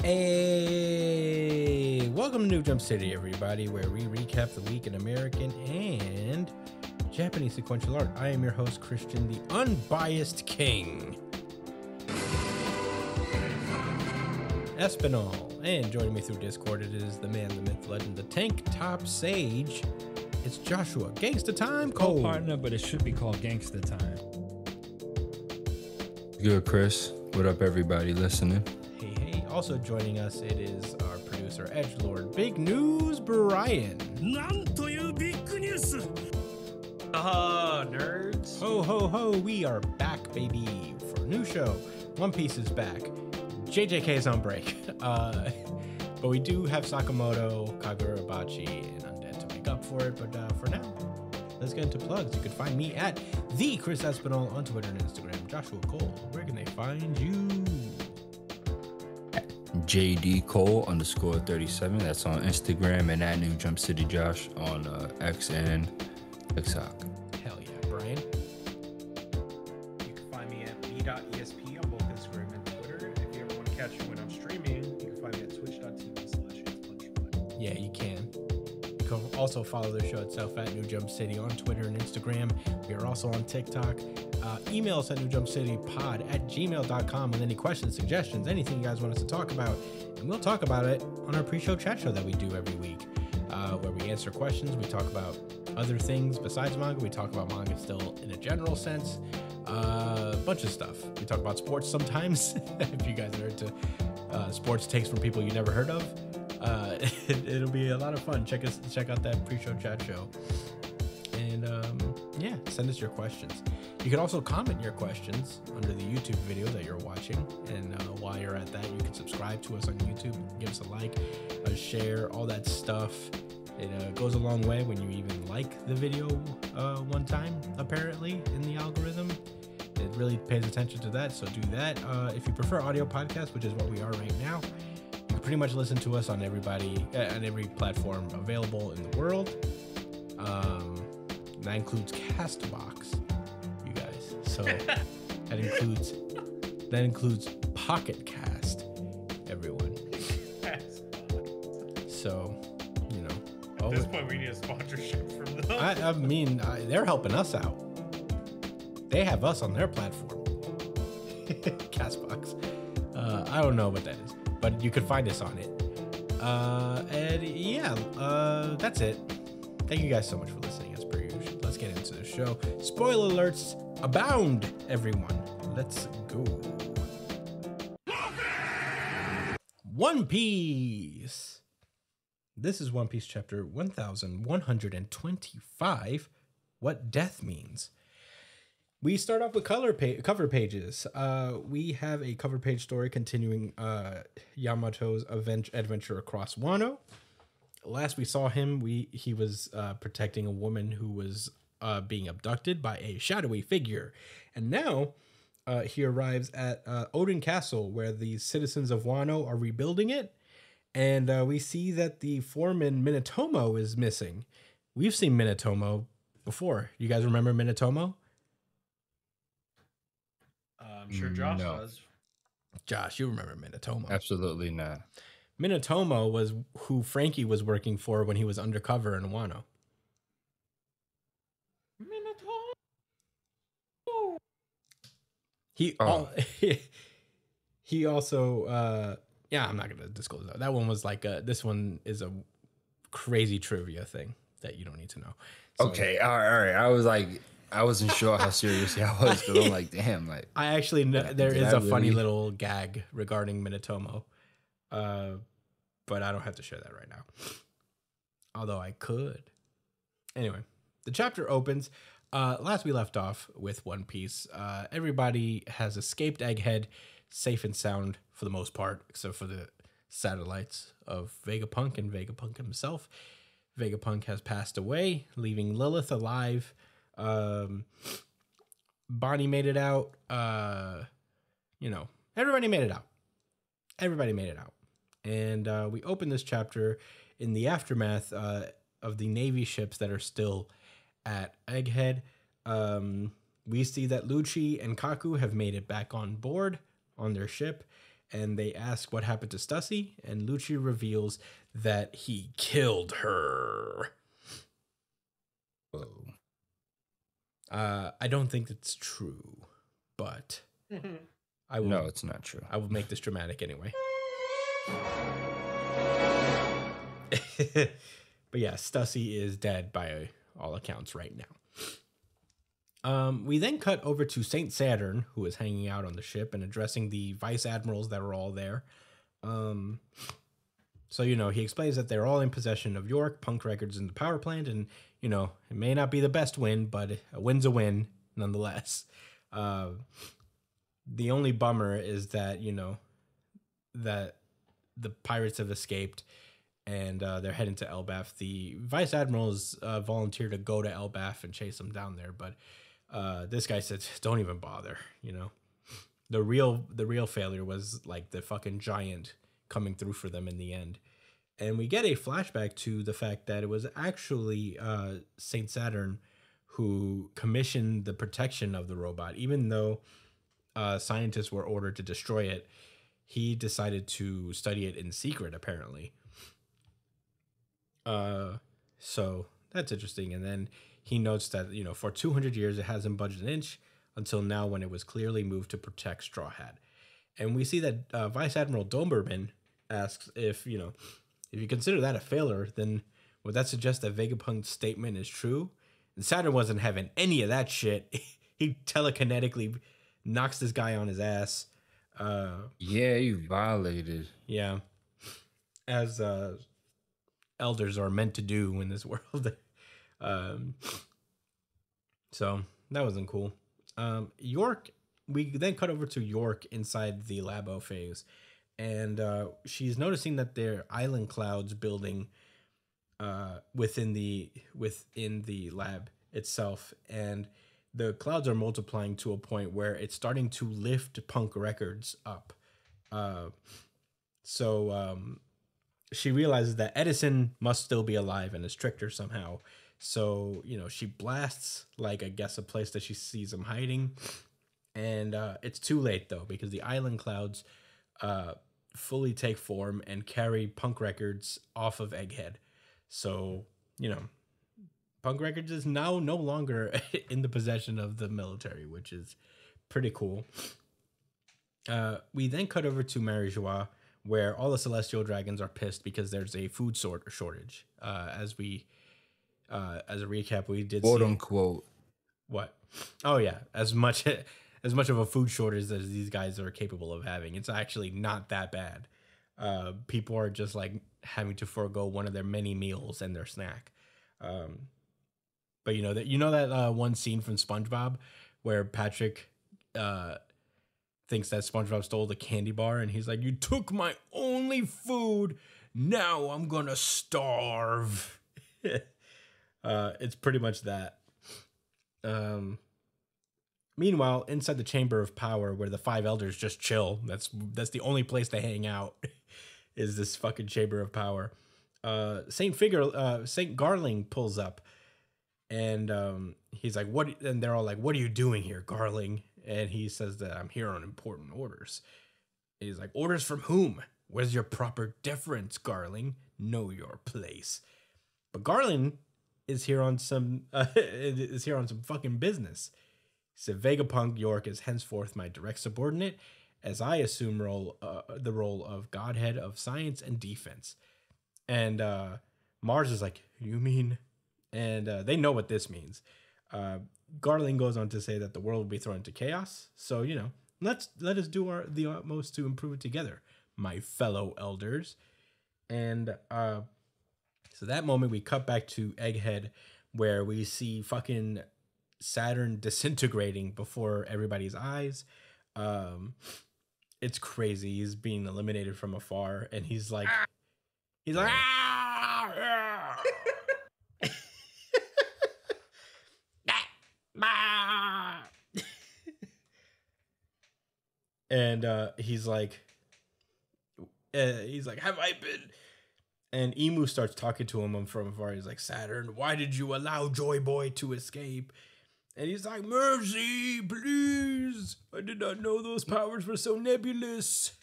Hey, welcome to New Jump City, everybody, where we recap the week in American and Japanese sequential art. I am your host, Christian, the unbiased king. Espinal, and joining me through Discord, it is the man, the myth, legend, the tank top sage. It's Joshua. Gangsta time, Cole. Partner, but it should be called Gangsta time. Good, Chris. What up, everybody listening? Hey. Also joining us, it is our producer, Edgelord. Big news, Brian. Nerds. Ho, we are back, baby, for a new show. One Piece is back. JJK is on break. But we do have Sakamoto, Kagurabachi, and Undead to make up for it. But for now, let's get into plugs. You can find me at the Chris Espinal on Twitter and Instagram. Joshua Cole, where can they find you? JD Cole _37. That's on Instagram, and at New Jump City Josh on X and TikTok. Hell yeah, Brian. You can find me at b.esp on both Instagram and Twitter. If you ever want to catch me when I'm streaming, you can find me at twitch.tv/punchline. Yeah, you can. You can also follow the show itself at New Jump City on Twitter and Instagram. We are also on TikTok. Email us at newjumpcitypod@gmail.com with any questions, suggestions, anything you guys want us to talk about. And we'll talk about it on our pre-show chat show that we do every week, where we answer questions. We talk about other things besides manga. We talk about manga still in a general sense. A bunch of stuff. We talk about sports sometimes. If you guys are into sports takes from people you never heard of, it'll be a lot of fun. Check out that pre-show chat show. And yeah, send us your questions. You can also comment your questions under the YouTube video that you're watching. And while you're at that, you can subscribe to us on YouTube, give us a like, a share, all that stuff. It goes a long way when you even like the video one time, apparently, in the algorithm. It really pays attention to that, so do that. If you prefer audio podcasts, which is what we are right now, you can pretty much listen to us on every platform available in the world. That includes Castbox, you guys. So that includes Pocket Cast, everyone. So, you know. At this point, we need a sponsorship from them. I mean, they're helping us out. They have us on their platform. Castbox. I don't know what that is, but you could find us on it. And yeah, that's it. Thank you guys so much for listening as per usual. Let's get into the show. Spoiler alerts abound, everyone. Let's go. One Piece. This is One Piece chapter 1125, What Death Means. We start off with cover pages. We have a cover page story continuing Yamato's adventure across Wano. Last we saw him, he was protecting a woman who was being abducted by a shadowy figure. And now he arrives at Odin Castle, where the citizens of Wano are rebuilding it. And we see that the foreman Minatomo is missing. We've seen Minatomo before. You guys remember Minatomo? I'm sure Josh does. Josh, you remember Minatomo? Absolutely not. Minatomo was who Frankie was working for when he was undercover in Wano. Minatomo. He also yeah, I'm not gonna disclose that. That one was like this one is a crazy trivia thing that you don't need to know. So, okay, all right. I wasn't sure how serious I was, because I'm like, damn, like I actually know there is a funny little gag regarding Minatomo. But I don't have to share that right now. Although I could. Anyway, the chapter opens. Last we left off with One Piece. Everybody has escaped Egghead, safe and sound for the most part, except for the satellites of Vegapunk and Vegapunk himself. Vegapunk has passed away, leaving Lilith alive. Bonnie made it out. Everybody made it out. And we open this chapter in the aftermath of the Navy ships that are still at Egghead. We see that Lucci and Kaku have made it back on board on their ship, and they ask what happened to Stussy, and Lucci reveals that he killed her. Whoa. I don't think that's true, but I will. No, it's not true. I will make this dramatic anyway. But yeah, Stussy is dead by all accounts right now. We then cut over to Saint Saturn, who is hanging out on the ship and addressing the vice admirals that were all there. So, he explains that they're all in possession of York, Punk Records, and the power plant. And, it may not be the best win, but a win's a win nonetheless. The only bummer is that, that the pirates have escaped and they're heading to Elbaf. The vice admirals volunteer to go to Elbaf and chase them down there. But this guy said, don't even bother, The real failure was like the fucking giant coming through for them in the end. And we get a flashback to the fact that it was actually Saint Saturn who commissioned the protection of the robot. Even though scientists were ordered to destroy it, he decided to study it in secret, apparently. So that's interesting. And then he notes that, for 200 years, it hasn't budged an inch until now when it was clearly moved to protect Straw Hat. And we see that Vice Admiral Doberman asks if you consider that a failure, then would that suggest that Vegapunk's statement is true? And Saturn wasn't having any of that shit. He telekinetically knocks this guy on his ass. Yeah, you violated. Yeah. As elders are meant to do in this world. So that wasn't cool. York, we then cut over to York inside the labo phase, and she's noticing that there are island clouds building within the lab itself, and the clouds are multiplying to a point where it's starting to lift Punk Records up. So she realizes that Edison must still be alive and has tricked her somehow. So, she blasts, I guess, a place that she sees him hiding. And it's too late, though, because the island clouds fully take form and carry Punk Records off of Egghead. So, Punk Records is now no longer in the possession of the military, which is pretty cool. We then cut over to Marijois, where all the Celestial Dragons are pissed because there's a food shortage. As a recap, we did Quote see, unquote. What? Oh yeah, as much of a food shortage as these guys are capable of having, it's actually not that bad. People are just having to forego one of their many meals and their snack. But that one scene from SpongeBob where Patrick thinks that SpongeBob stole the candy bar, and he's like, "You took my only food. Now I'm gonna starve." It's pretty much that. Meanwhile, inside the Chamber of Power, where the 5 elders just chill, that's the only place they hang out, is this fucking Chamber of Power. Saint Garling pulls up, and he's like, "What?" And they're all like, "What are you doing here, Garling?" And he says that, "I'm here on important orders." And he's like, "Orders from whom? Where's your proper deference, Garling? Know your place." But Garling is here on some fucking business. He said, "Vegapunk York is henceforth my direct subordinate, as I assume the role of Godhead of science and defense." And Mars is like, "You mean?" And they know what this means. Garling goes on to say that the world will be thrown into chaos. So, let us do the utmost to improve it together, my fellow elders. And so that moment we cut back to Egghead, where we see fucking Saturn disintegrating before everybody's eyes. It's crazy. He's being eliminated from afar, and he's like, and he's like, "Have I been?" And Emu starts talking to him from afar. He's like, "Saturn, why did you allow Joy Boy to escape?" And he's like, "Mercy, please. I did not know those powers were so nebulous."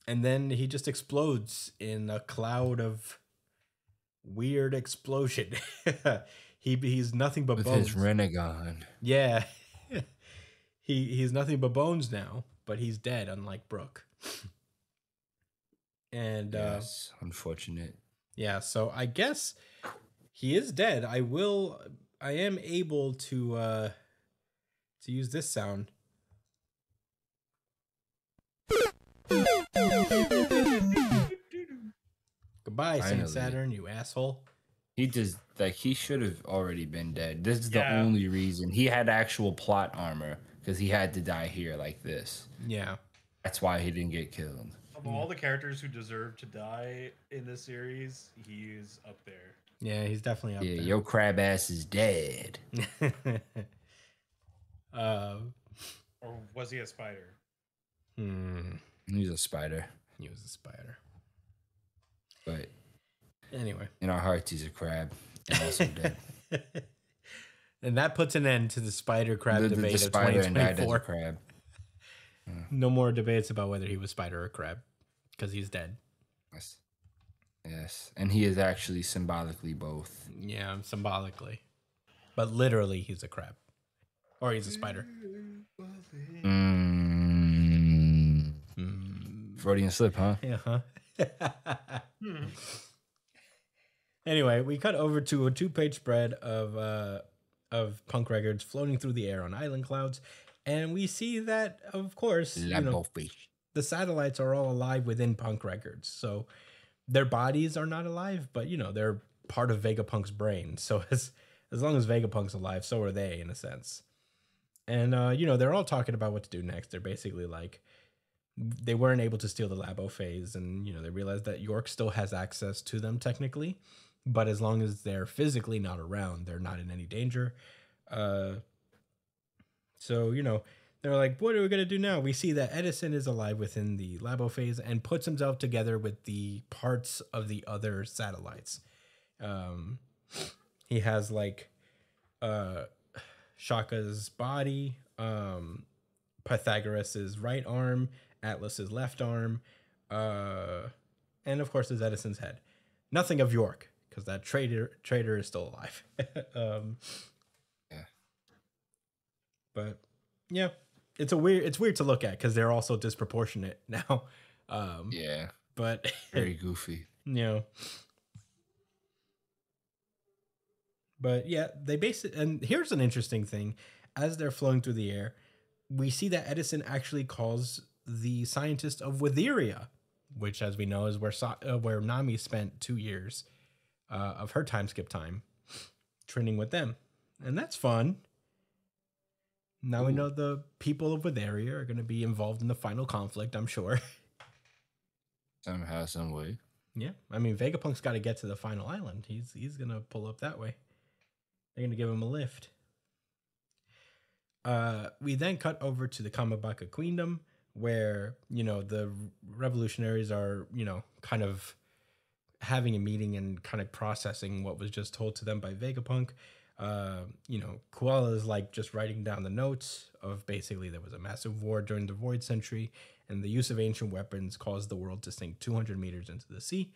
And then he just explodes in a cloud of weird explosion. He's nothing but With bones. his Renegon. Yeah. He's nothing but bones now, but he's dead, unlike Brooke. And Yes, unfortunate. yeah, so I guess he is dead. I am able to use this sound. Goodbye, Saint Finally. Saturn, you asshole. He just he should have already been dead. This is the Yeah. only reason he had actual plot armor because he had to die here like this. Yeah. That's why he didn't get killed. Of all the characters who deserve to die in this series, he is up there. Yeah, he's definitely up Yeah, there. your crab ass is dead. Or was he a spider? He's a spider, He was a spider. but Anyway. in our hearts, he's a crab and also dead. And that puts an end to the spider crab The debate of spider and died as a 2024. crab. No more debates about whether he was spider or crab, because he's dead. Yes. Yes, and he is actually symbolically both. Yeah, symbolically. But literally, he's a crab. Or he's a spider. Freudian slip, huh? Yeah, huh? Anyway, we cut over to a 2-page spread of punk records floating through the air on island clouds, and we see that, of course, Lambo-fish. the satellites are all alive within punk records. So their bodies are not alive, but they're part of Vegapunk's brain. So as long as Vegapunk's alive, so are they in a sense. And they're all talking about what to do next. They're basically like, they weren't able to steal the Labo phase, and they realized that York still has access to them technically, but as long as they're physically not around, they're not in any danger. So they're like, what are we gonna do now? We see that Edison is alive within the Labo phase and puts himself together with the parts of the other satellites. He has like Shaka's body, Pythagoras' right arm, Atlas's left arm, and of course there's Edison's head. Nothing of York, because that traitor is still alive. Yeah. But yeah, it's weird to look at because they're also disproportionate now. Yeah, But very goofy. But yeah, they base it. And here's an interesting thing: as they're flowing through the air, we see that Edison actually calls the scientist of Witheria, which, as we know, is where Nami spent 2 years of her time skip time training with them, and that's fun. Now we know the people of Witheria are going to be involved in the final conflict, I'm sure. Somehow, some way. Yeah, I mean, Vegapunk's got to get to the final island. He's going to pull up that way. They're going to give him a lift. We then cut over to the Kamabaka Queendom, where, the revolutionaries are, kind of having a meeting and kind of processing what was just told to them by Vegapunk. Koala is like just writing down the notes of basically there was a massive war during the Void Century, and the use of ancient weapons caused the world to sink 200 meters into the sea.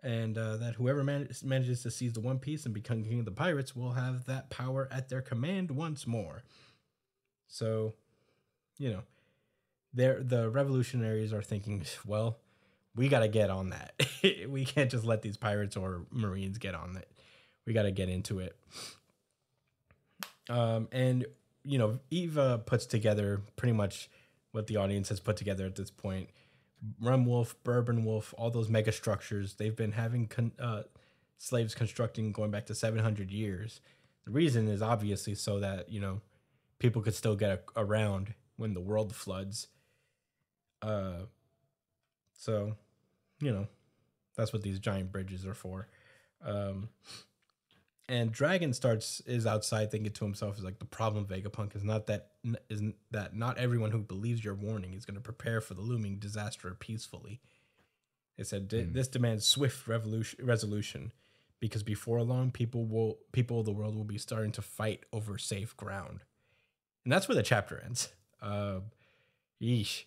And that whoever manages to seize the One Piece and become king of the pirates will have that power at their command once more. So, the revolutionaries are thinking, well, we got to get on that. We can't just let these pirates or Marines get on it. We got to get into it. And, Eva puts together pretty much what the audience has put together at this point. Rum Wolf, Bourbon Wolf, all those mega structures, they've been having slaves constructing going back to 700 years. The reason is obviously so that, people could still get around when the world floods. So, that's what these giant bridges are for. And Dragon is outside thinking to himself, is like, the problem of Vegapunk is that not everyone who believes your warning is going to prepare for the looming disaster peacefully. It said this demands swift resolution, because before long, people of the world will be starting to fight over safe ground. And that's where the chapter ends. Yeesh.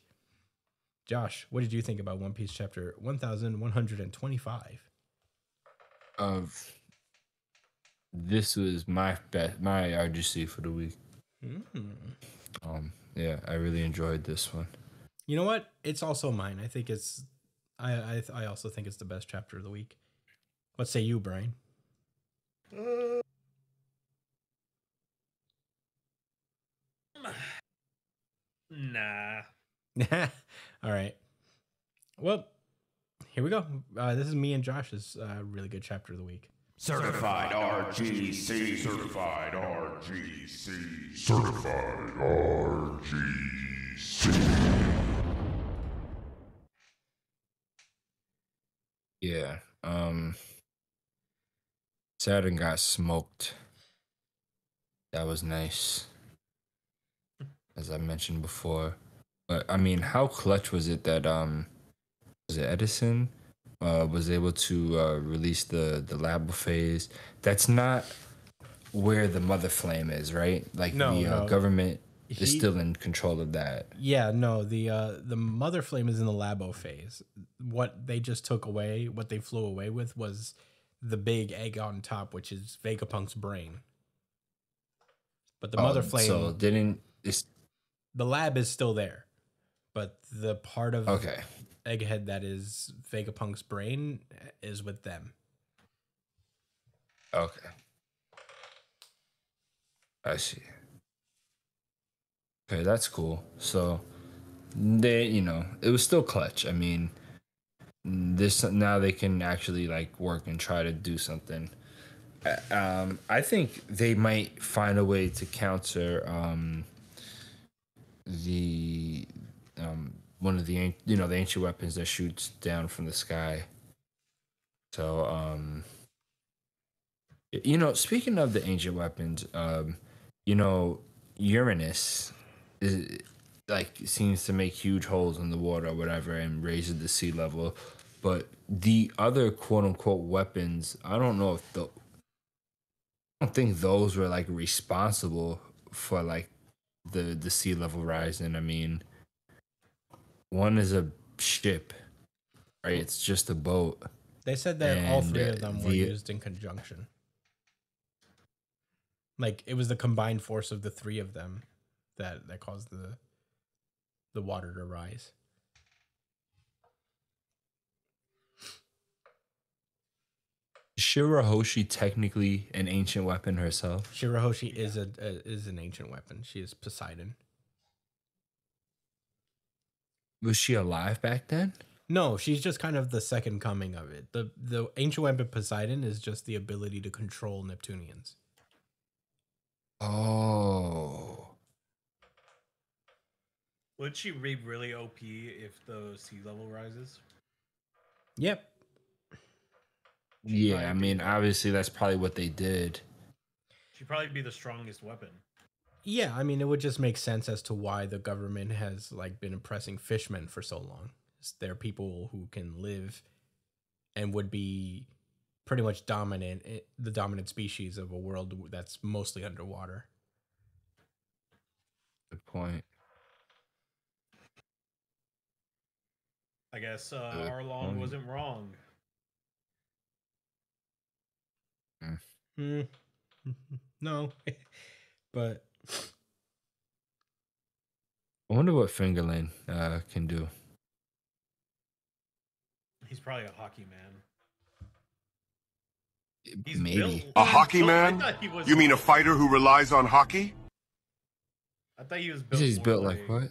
Josh, what did you think about One Piece chapter 1125? This was my RGC for the week. Yeah, I really enjoyed this one. You know what? It's also mine. I think it's. I also think it's the best chapter of the week. What say you, Brian? Nah. All right. Well, here we go. This is me and Josh's really good chapter of the week. Certified RGC. Certified RGC. Certified RGC. Yeah. Saturn got smoked. That was nice, as I mentioned before. But I mean, how clutch was it that was it Edison was able to release the labo phase? That's not where the mother flame is, right? Like No. government is still in control of that. Yeah, no, the mother flame is in the labo phase. What they just took away, what they flew away with was the big egg on top, which is Vegapunk's brain. But the mother flame, so the lab is still there, but the part of okay. Egghead that is Vegapunk's brain is with them. Okay. I see. Okay, that's cool. So it was still clutch. I mean, now they can actually like work and try to do something. I think they might find a way to counter the one of the the ancient weapons that shoots down from the sky. So speaking of the ancient weapons, Uranus seems to make huge holes in the water or whatever and raises the sea level. But the other quote unquote weapons, I don't think those were like responsible for like the sea level rising. I mean, one is a ship, right? It's just a boat. They said that all three of them were used in conjunction. Like it was the combined force of the three of them that caused the water to rise. Shirahoshi technically an ancient weapon herself? Shirahoshi is an ancient weapon. She is Poseidon. Was she alive back then? No, she's just kind of the second coming of it. The ancient weapon Poseidon is just the ability to control Neptunians. Oh. Would she be really OP if the sea level rises? Yep. Yeah, I mean, obviously that's probably what they did. She'd probably be the strongest weapon. Yeah, I mean, it would just make sense as to why the government has like been oppressing fishermen for so long. They're people who can live and would be pretty much the dominant species of a world that's mostly underwater. Good point. I guess Arlong wasn't wrong. No, but I wonder what Fingerling can do. He's probably a hockey man. Maybe a hockey man? You mean a fighter who relies on hockey? I thought he was built. He's built like what?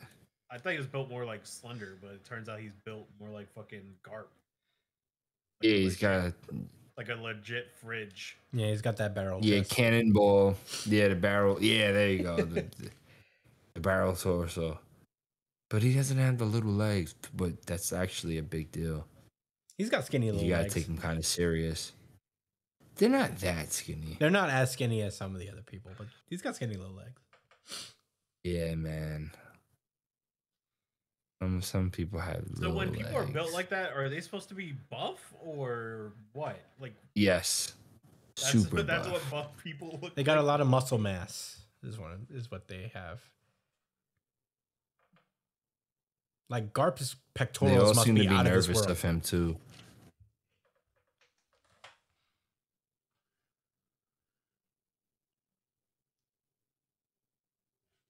I thought he was built more like Slender, but it turns out he's built more like fucking Garp. Yeah, he's got like a legit fridge. Yeah, he's got that barrel. Yeah, chest. cannonball. Yeah, the barrel. Yeah, there you go. the barrel torso. But he doesn't have the little legs. But that's actually a big deal. He's got skinny little legs. You gotta take him kind of serious. They're not that skinny. They're not as skinny as some of the other people, but he's got skinny little legs. Yeah, man. Some people have. So when people legs. are built like that, are they supposed to be buff or what? Like yes, super. That's buff. what buff people look. They got a lot of muscle mass. Is what they have. Like Garp's They pectorals all must seem to be be out of this nervous world. of him too.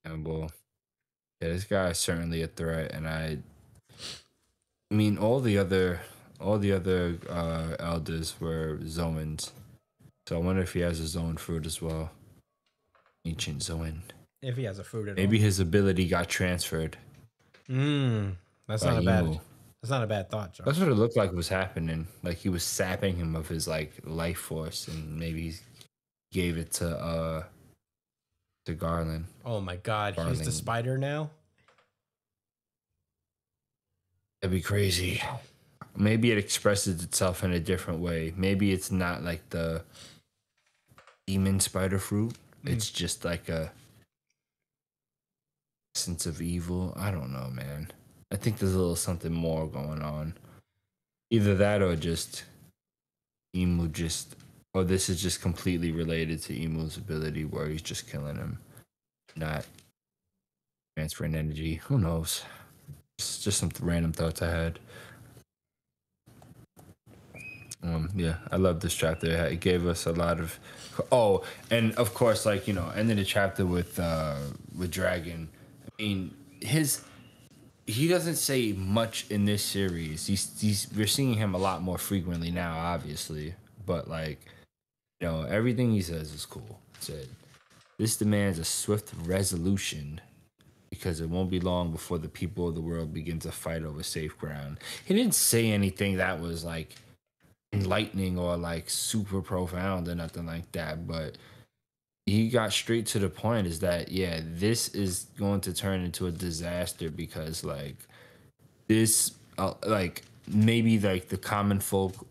And well, yeah, this guy is certainly a threat, and I mean, all the other elders were Zoans, so I wonder if he has a Zoan fruit as well. Ancient Zoan. If he has a fruit at Maybe his ability got transferred all. That's by not a Emu. bad. That's not a bad thought, Josh. That's what it looked like was happening. Like he was sapping him of his like life force, and maybe he gave it to Garland. Oh my God, he's the Garland. spider now. That'd be crazy. Maybe it expresses itself in a different way. Maybe it's not like the demon spider fruit. It's just like a sense of evil. I don't know, man. I think there's a little something more going on. Either that or just Emu or this is just completely related to Emu's ability where he's just killing him, not transferring energy. Who knows? It's just some random thoughts I had. Yeah, I love this chapter. It gave us a lot of, and of course, like ending the chapter with Dragon. I mean, he doesn't say much in this series. We're seeing him a lot more frequently now, obviously, but like, everything he says is cool. He said, "This demands a swift resolution." Because it won't be long before the people of the world begin to fight over safe ground. He didn't say anything that was like enlightening or like super profound or nothing like that, but he got straight to the point, is that this is going to turn into a disaster because like this like maybe like the common folk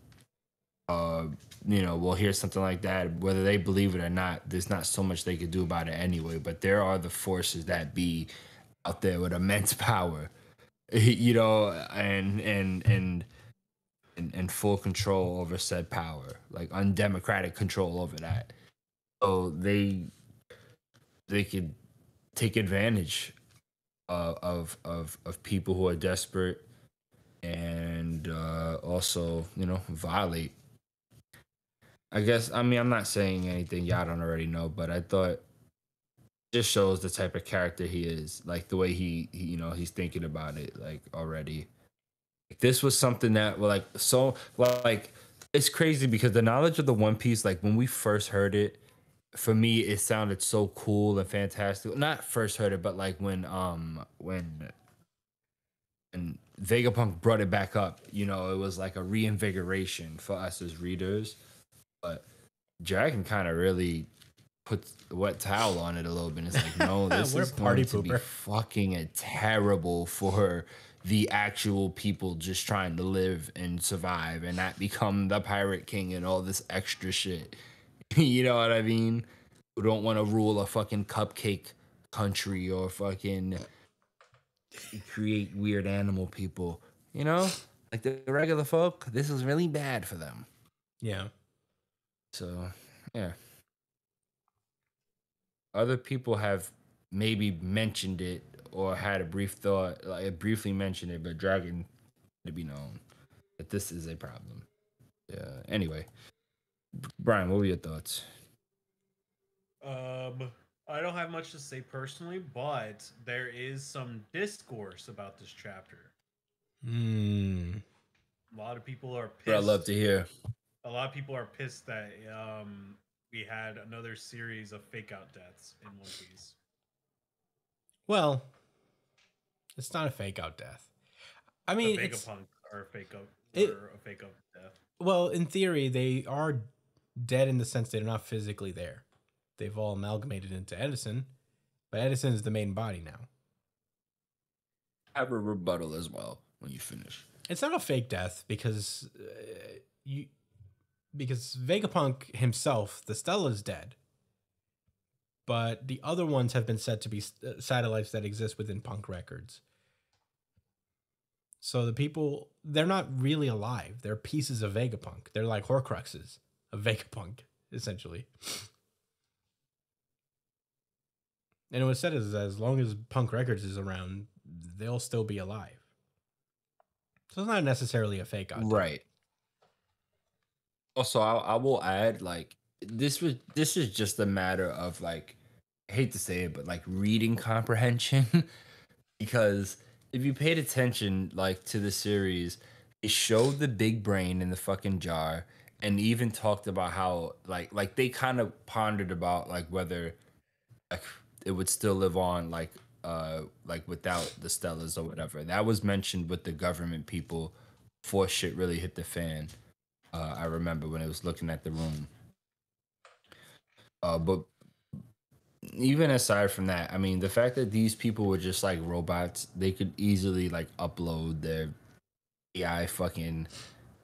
will hear something like that, whether they believe it or not. There's not so much they could do about it anyway, but there are the forces that be out there with immense power, and full control over said power, like undemocratic control over that. So they could take advantage of people who are desperate and also violate. I guess, I mean, I'm not saying anything y'all don't already know, but I thought just shows the type of character he is, like the way he he's thinking about it like already. This was something that like so like it's crazy because the knowledge of the One Piece, like when we first heard it, for me it sounded so cool and fantastic. Not first heard it, but like when Vegapunk brought it back up, it was like a reinvigoration for us as readers. But Dragon kind of really puts the wet towel on it a little bit. It's like, no, this What a is party going to be pooper. fucking terrible for the actual people just trying to live and survive and not become the pirate king and all this extra shit. You know what I mean? Who don't want to rule a fucking cupcake country or fucking create weird animal people. Like the regular folk, this is really bad for them. Yeah. So, yeah. Other people have maybe mentioned it or had a brief thought, like briefly mentioned it, but Dragon to be known that this is a problem. Yeah. Anyway, Brian, what were your thoughts? I don't have much to say personally, but there is some discourse about this chapter. A lot of people are pissed. But I love to hear. A lot of people are pissed that we had another series of fake out deaths in One Piece. Well, it's not a fake out death. I mean, The it's Vegapunk are a fake out death. well, in theory, they are dead in the sense they're not physically there. They've all amalgamated into Edison, but Edison is the main body now. Have a rebuttal as well when you finish. It's not a fake death because Vegapunk himself, the Stella's dead, but the other ones have been said to be satellites that exist within Punk records. So the people, they're not really alive. They're pieces of Vegapunk. They're like Horcruxes of Vegapunk, essentially. And it was said is as long as Punk Records is around, they'll still be alive. So it's not necessarily a fake out. Right. Also, I will add, like, this is just a matter of, like, I hate to say it, but like reading comprehension. Because if you paid attention, like, to the series, it showed the big brain in the fucking jar, and even talked about how like they kind of pondered about like whether like it would still live on like without the Stellas or whatever. That was mentioned with the government people before shit really hit the fan. I remember when it was looking at the room. But even aside from that, I mean, the fact that these people were just like robots, they could easily like upload their AI fucking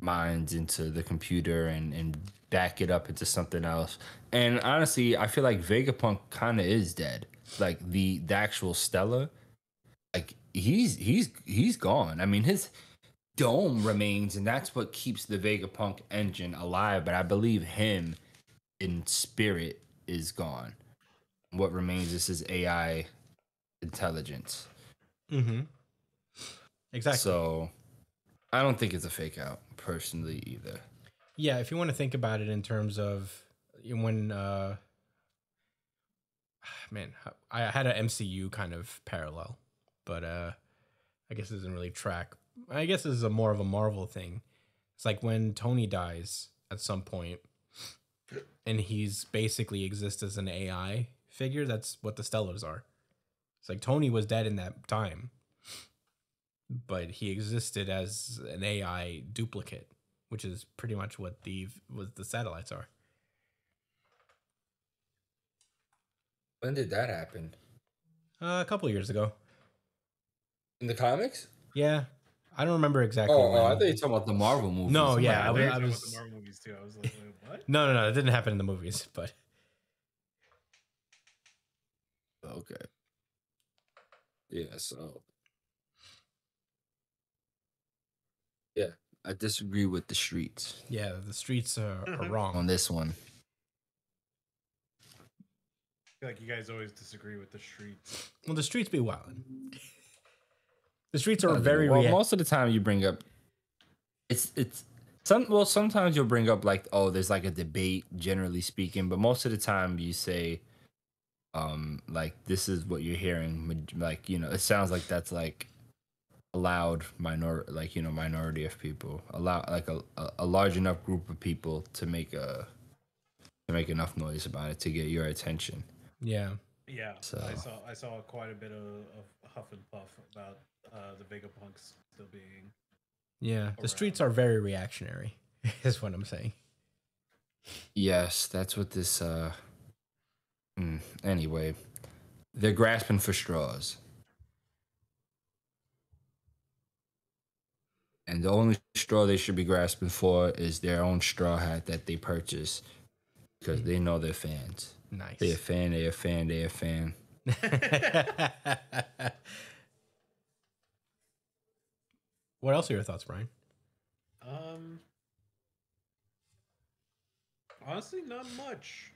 minds into the computer and back it up into something else. And honestly, I feel like Vegapunk kind of is dead. Like the actual Stella, like he's gone. I mean, his dome remains, and that's what keeps the Vegapunk engine alive. But I believe him in spirit is gone. What remains is his AI intelligence. Mm-hmm. Exactly. So I don't think it's a fake out personally either. Yeah, if you want to think about it in terms of when man, I had an MCU kind of parallel, but I guess it doesn't really track. I guess this is a more of a Marvel thing. It's like when Tony dies at some point, and he's basically exists as an AI figure. That's what the Stellars are. It's like Tony was dead in that time, but he existed as an AI duplicate, which is pretty much what the satellites are. When did that happen? A couple years ago. In the comics? Yeah, I don't remember exactly. Oh, when. I thought you were talking about the Marvel movies. No, yeah, I I was was. talking about the Marvel movies too. I was like, wait, what? No, it didn't happen in the movies, but Okay. Yeah, so. Yeah, I disagree with the streets yeah, the streets are wrong. on this one. I feel like you guys always disagree with the streets. Well, the streets be wildin'. The streets are very Well, most of the time you bring up it's sometimes you'll bring up like, oh, there's like a debate generally speaking, but most of the time you say like this is what you're hearing, like, you know, it sounds like that's like a loud minority, like, you know, minority of people, like a large enough group of people to make enough noise about it to get your attention. Yeah. Yeah, So. I saw quite a bit of huff and puff about the Vegapunks still being. Yeah, the streets are very reactionary, is what I'm saying. Yes, that's what this anyway, they're grasping for straws. And the only straw they should be grasping for is their own straw hat that they purchase because they know they're fans. Nice. They're a fan. What else are your thoughts, Brian? Honestly, not much.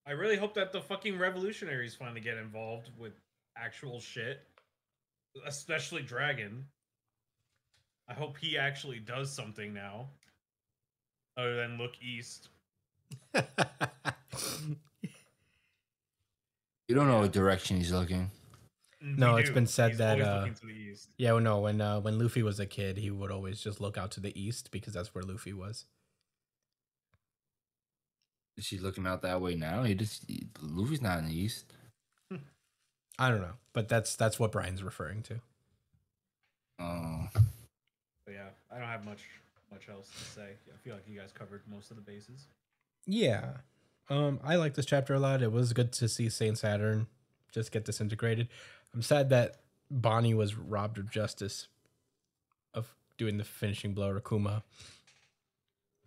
I really hope that the fucking revolutionaries finally get involved with actual shit, especially Dragon. I hope he actually does something now, other than look east. You don't know what direction he's looking. No, it's been said He's that always looking to the east. yeah, well, no, when Luffy was a kid, he would always just look out to the east because that's where Luffy was. Is he looking out that way now? Luffy's not in the east. I don't know, but that's what Brian's referring to. Oh. But yeah, I don't have much else to say. I feel like you guys covered most of the bases. Yeah. I like this chapter a lot. It was good to see Saint Saturn just get disintegrated. I'm sad that Bonnie was robbed of justice of doing the finishing blow to Kuma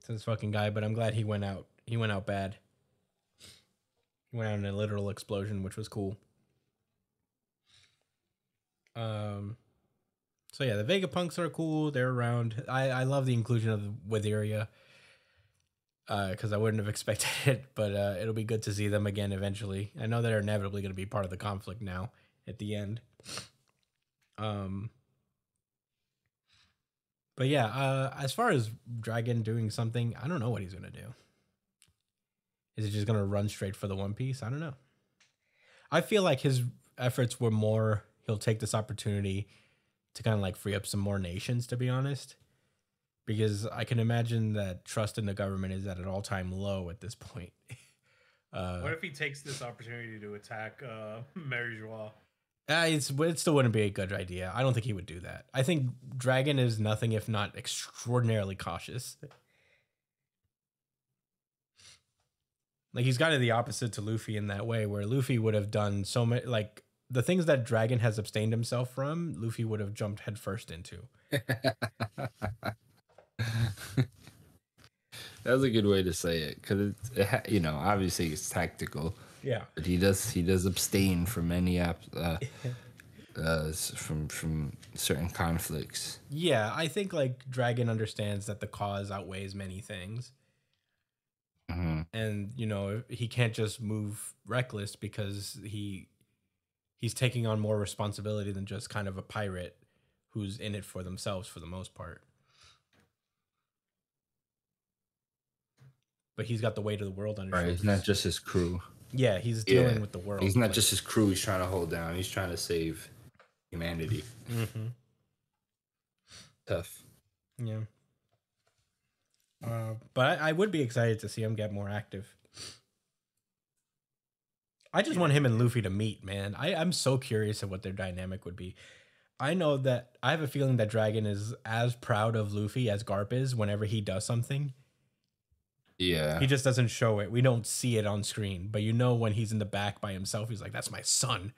to this fucking guy, but I'm glad he went out. He went out bad. He went out in a literal explosion, which was cool. So yeah, the Vegapunks are cool. They're around. I love the inclusion of the Witheria. Because I wouldn't have expected it, but it'll be good to see them again eventually. I know they're inevitably going to be part of the conflict now at the end. But But yeah, as far as Dragon doing something, I don't know what he's gonna do. Is he just gonna run straight for the One Piece? I don't know. I feel like his efforts were more he'll take this opportunity to kind of like free up some more nations, to be honest. Because I can imagine that trust in the government is at an all-time low at this point. What if he takes this opportunity to attack Mary Joie? It still wouldn't be a good idea. I don't think he would do that. I think Dragon is nothing if not extraordinarily cautious. Like he's kind of the opposite to Luffy in that way, where Luffy would have done so many, like the things that Dragon has abstained himself from, Luffy would have jumped headfirst into. That's a good way to say it, because you know, obviously it's tactical. Yeah, but he does abstain from any from certain conflicts. Yeah, I think like Dragon understands that the cause outweighs many things. Mm-hmm. And you know, he can't just move reckless because he's taking on more responsibility than just kind of a pirate who's in it for themselves for the most part. But he's got the weight of the world on his shoulders. Right, it's not just his crew. Yeah, he's dealing with the world. He's not just his crew he's trying to hold down. He's trying to save humanity. Mm-hmm. Tough. Yeah. But I would be excited to see him get more active. I just want him and Luffy to meet, man. I'm so curious of what their dynamic would be. I know that I have a feeling that Dragon is as proud of Luffy as Garp is whenever he does something. Yeah. He just doesn't show it. We don't see it on screen. But you know when he's in the back by himself, he's like, that's my son.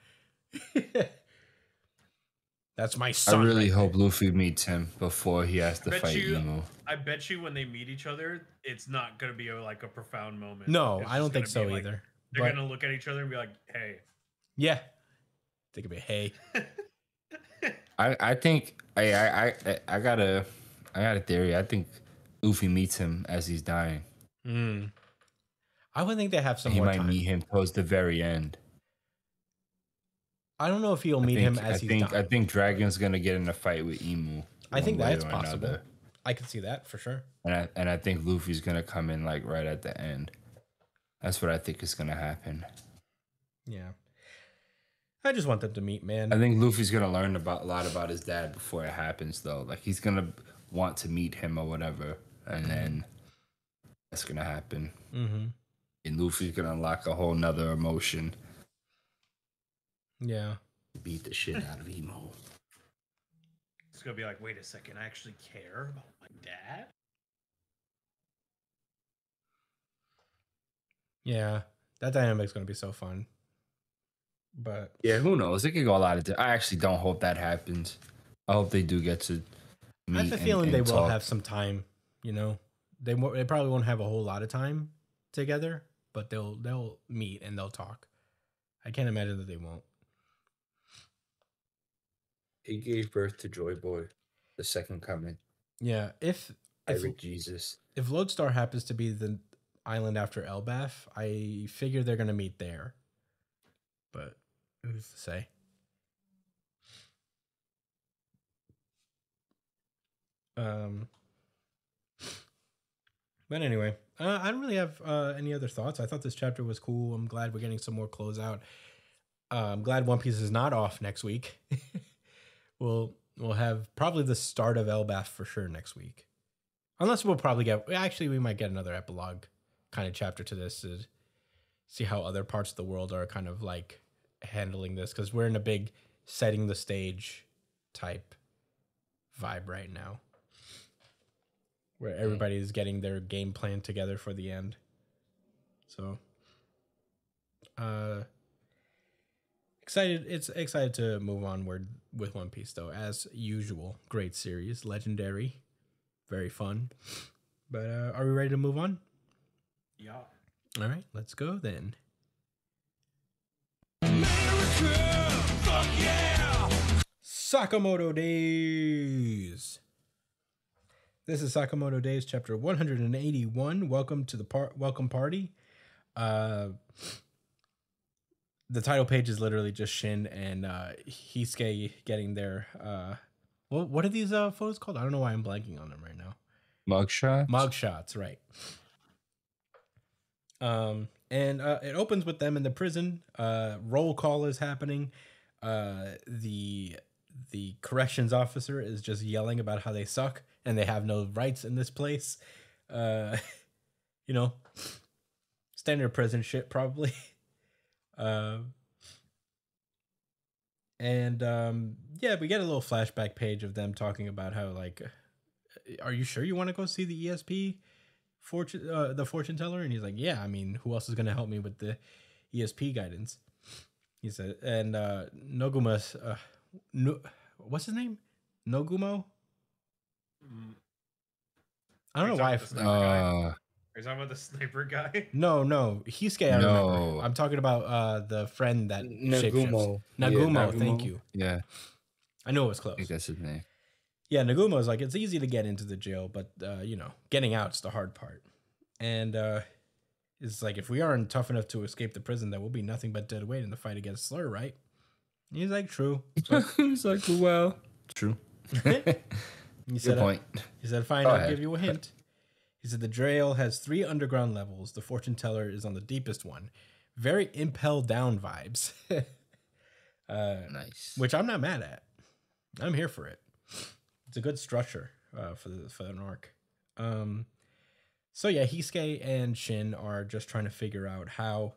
That's my son. I really hope Luffy meets him before he has to fight Emo. I bet you when they meet each other, it's not going to be like a profound moment. No, I don't think so like, either. They're going to look at each other and be like, hey. Yeah. They could be, hey. I think I got a theory. I think Luffy meets him as he's dying. I would think they have some he more might time. meet him towards the very end. I don't know if he'll meet him as he's dying. I think Dragon's gonna get in a fight with Emu. I think that's possible. Another. I could see that for sure. And I think Luffy's gonna come in like right at the end. That's what I think is gonna happen. Yeah. I just want them to meet, man. I think Luffy's gonna learn a lot about his dad before it happens, though. Like he's gonna want to meet him or whatever, and then that's gonna happen. Mm-hmm. And Luffy's gonna unlock a whole nother emotion. Yeah. Beat the shit out of Emo. It's gonna be like, wait a second, I actually care about my dad? Yeah. That dynamic's gonna be so fun. But yeah, who knows? It could go a lot of. I actually don't hope that happens. I hope they do get to meet. I have a feeling they talk. will have some time. You know, they probably won't have a whole lot of time together, but they'll meet and they'll talk. I can't imagine that they won't. He gave birth to Joy Boy, the second coming. Yeah, if Jesus, if Lodestar happens to be the island after Elbaf, I figure they're gonna meet there. But who's to say? But anyway, I don't really have any other thoughts. I thought this chapter was cool. I'm glad we're getting some more closeout. I'm glad One Piece is not off next week. We'll have probably the start of Elbaf for sure next week. Unless we'll probably we might get another epilogue kind of chapter to this to see how other parts of the world are kind of like handling this, because we're in a big setting the stage type vibe right now, where everybody's getting their game plan together for the end. So, excited to move onward with One Piece, though, as usual. Great series, legendary, very fun. But are we ready to move on? Yeah. All right, let's go then. America, fuck yeah! Sakamoto Days. This is Sakamoto Days, chapter 181. Welcome to the welcome party. The title page is literally just Shin and Hisuke getting their What are these photos called? I don't know why I'm blanking on them right now. Mugshot. Mugshots, right? And it opens with them in the prison. Roll call is happening. The corrections officer is just yelling about how they suck and they have no rights in this place. You know, standard prison shit probably. Yeah, we get a little flashback page of them talking about how, like, are you sure you want to go see the ESP the fortune teller? And he's like, yeah, I mean, who else is going to help me with the ESP guidance? He said, and Noguma's, what's his name? Nogumo? I don't know why. Are you talking about the sniper guy? No, Hisuke, I remember. I'm talking about the friend that Nagumo. Nagumo, thank you. Yeah. I knew it was close. I think that's his name. Yeah, Nagumo's like, it's easy to get into the jail, but, you know, getting out's the hard part. And it's like, if we aren't tough enough to escape the prison, then we'll be nothing but dead weight in the fight against Slur, right? And he's like, true. So, He's like, well, true. He said, Good point. He said, fine, I'll give you a hint. He said, the jail has 3 underground levels. The fortune teller is on the deepest one. Very Impel Down vibes. Nice. Which I'm not mad at. I'm here for it. It's a good structure for an arc. So yeah, Hisuke and Shin are just trying to figure out how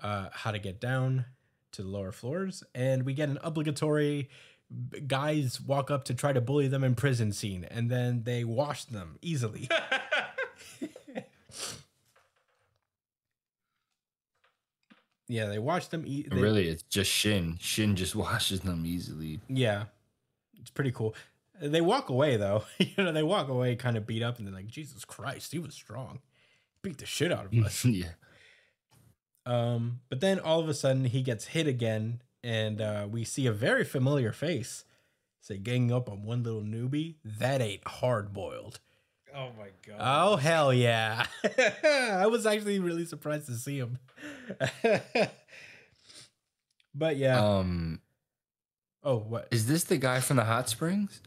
to get down to the lower floors, and we get an obligatory guys walk up to try to bully them in prison scene, and then they wash them easily. Yeah, they wash them. Really, it's just Shin. Shin just washes them easily. Yeah, it's pretty cool. They walk away though. They walk away kind of beat up, and they're like, "Jesus Christ, he was strong. Beat the shit out of us." Yeah. But then all of a sudden he gets hit again, and we see a very familiar face. Say, ganging up on one little newbie. That ain't hard boiled. Oh my god. Oh hell yeah! I was actually really surprised to see him. But yeah. Oh, what? Is this the guy from the hot springs?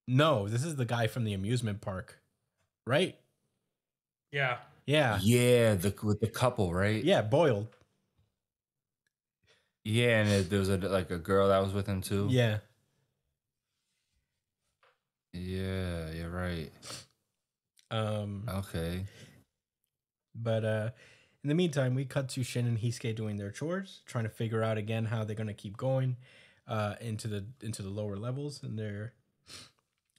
No, this is the guy from the amusement park, right? Yeah. Yeah. Yeah, with the couple, right? Yeah, boiled. Yeah, and there was a girl that was with him too. Yeah. Yeah, you're right. Okay. But in the meantime, we cut to Shin and Hisuke doing their chores, trying to figure out again how they're gonna keep going into the lower levels.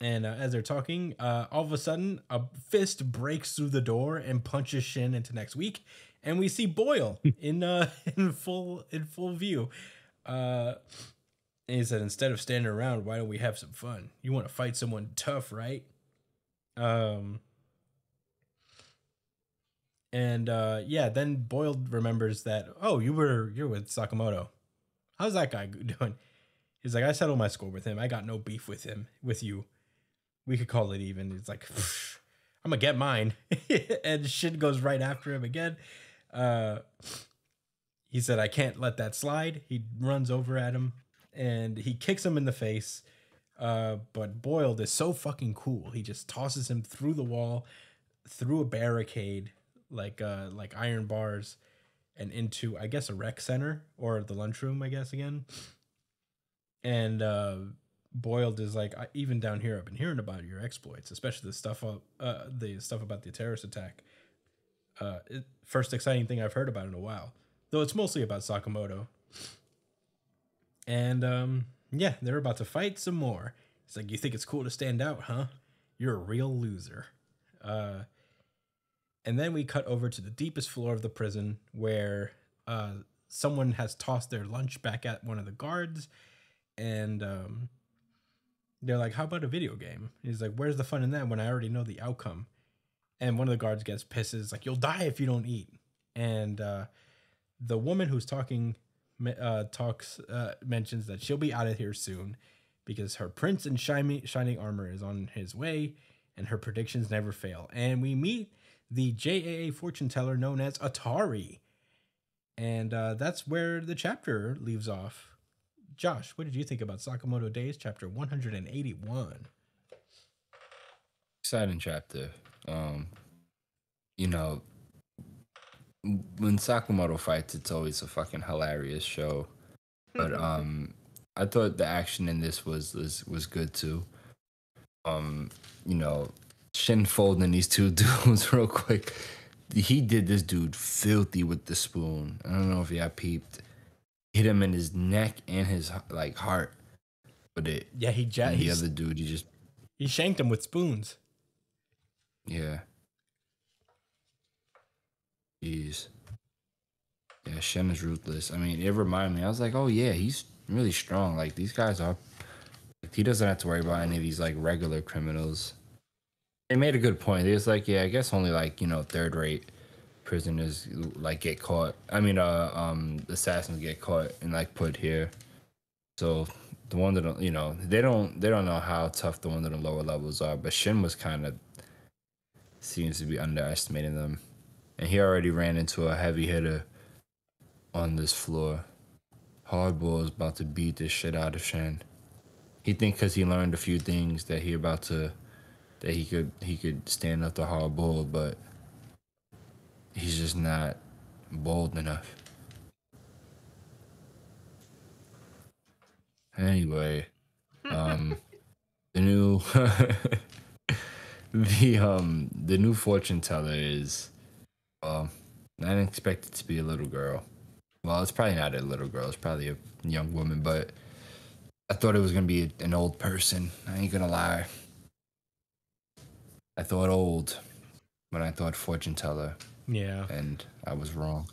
And as they're talking, all of a sudden a fist breaks through the door and punches Shin into next week, and we see Boyle in full view. And he said, instead of standing around, why don't we have some fun? You want to fight someone tough, right? Then Boyle remembers that, oh, you're with Sakamoto. How's that guy doing? He's like, I settled my score with him. I got no beef with you. We could call it even. He's like, I'm gonna get mine. And Shin goes right after him again. He said, I can't let that slide. He runs over at him and he kicks him in the face. But Boyle is so fucking cool. He just tosses him through the wall, through a barricade, like iron bars, and into, I guess, a rec center or the lunchroom, I guess, again. And Boyle is like, even down here, I've been hearing about your exploits, especially the stuff about the terrorist attack. First exciting thing I've heard about in a while, though it's mostly about Sakamoto. And yeah, they're about to fight some more. It's like, you think it's cool to stand out, huh? You're a real loser. And then we cut over to the deepest floor of the prison where someone has tossed their lunch back at one of the guards. And they're like, how about a video game? He's like, where's the fun in that when I already know the outcome? And one of the guards gets pissed. It's like, you'll die if you don't eat. And the woman who's talking mentions that she'll be out of here soon because her prince in shining armor is on his way and her predictions never fail. And we meet the JAA fortune teller known as Atari. And that's where the chapter leaves off. Josh, what did you think about Sakamoto Days, chapter 181? Exciting chapter. You know, when Sakamoto fights, it's always a fucking hilarious show. But I thought the action in this was good too. You know, Shin folding these two dudes real quick. He did this dude filthy with the spoon. I don't know if y'all peeped. Hit him in his neck and his like heart with it. Yeah, And the other dude, he shanked him with spoons. Yeah. Jeez. Yeah, Shen is ruthless. I mean, it reminded me. I was like, oh yeah, he's really strong. Like these guys are. Like, he doesn't have to worry about any of these like regular criminals. They made a good point. It was like, yeah, I guess only like third-rate prisoners like get caught. I mean, assassins get caught and like put here. So the one that they don't know how tough the ones at the lower levels are. But Shin was kind of seems to be underestimating them, and he already ran into a heavy hitter on this floor. Hardball is about to beat the shit out of Shin. He think because he learned a few things that he could stand up to Hardball, but he's just not bold enough. Anyway, the new the new fortune teller is I didn't expect it to be a little girl. Well, it's probably not a little girl. It's probably a young woman, but I thought it was gonna be an old person. I ain't gonna lie. I thought old when I thought fortune teller. Yeah. And I was wrong.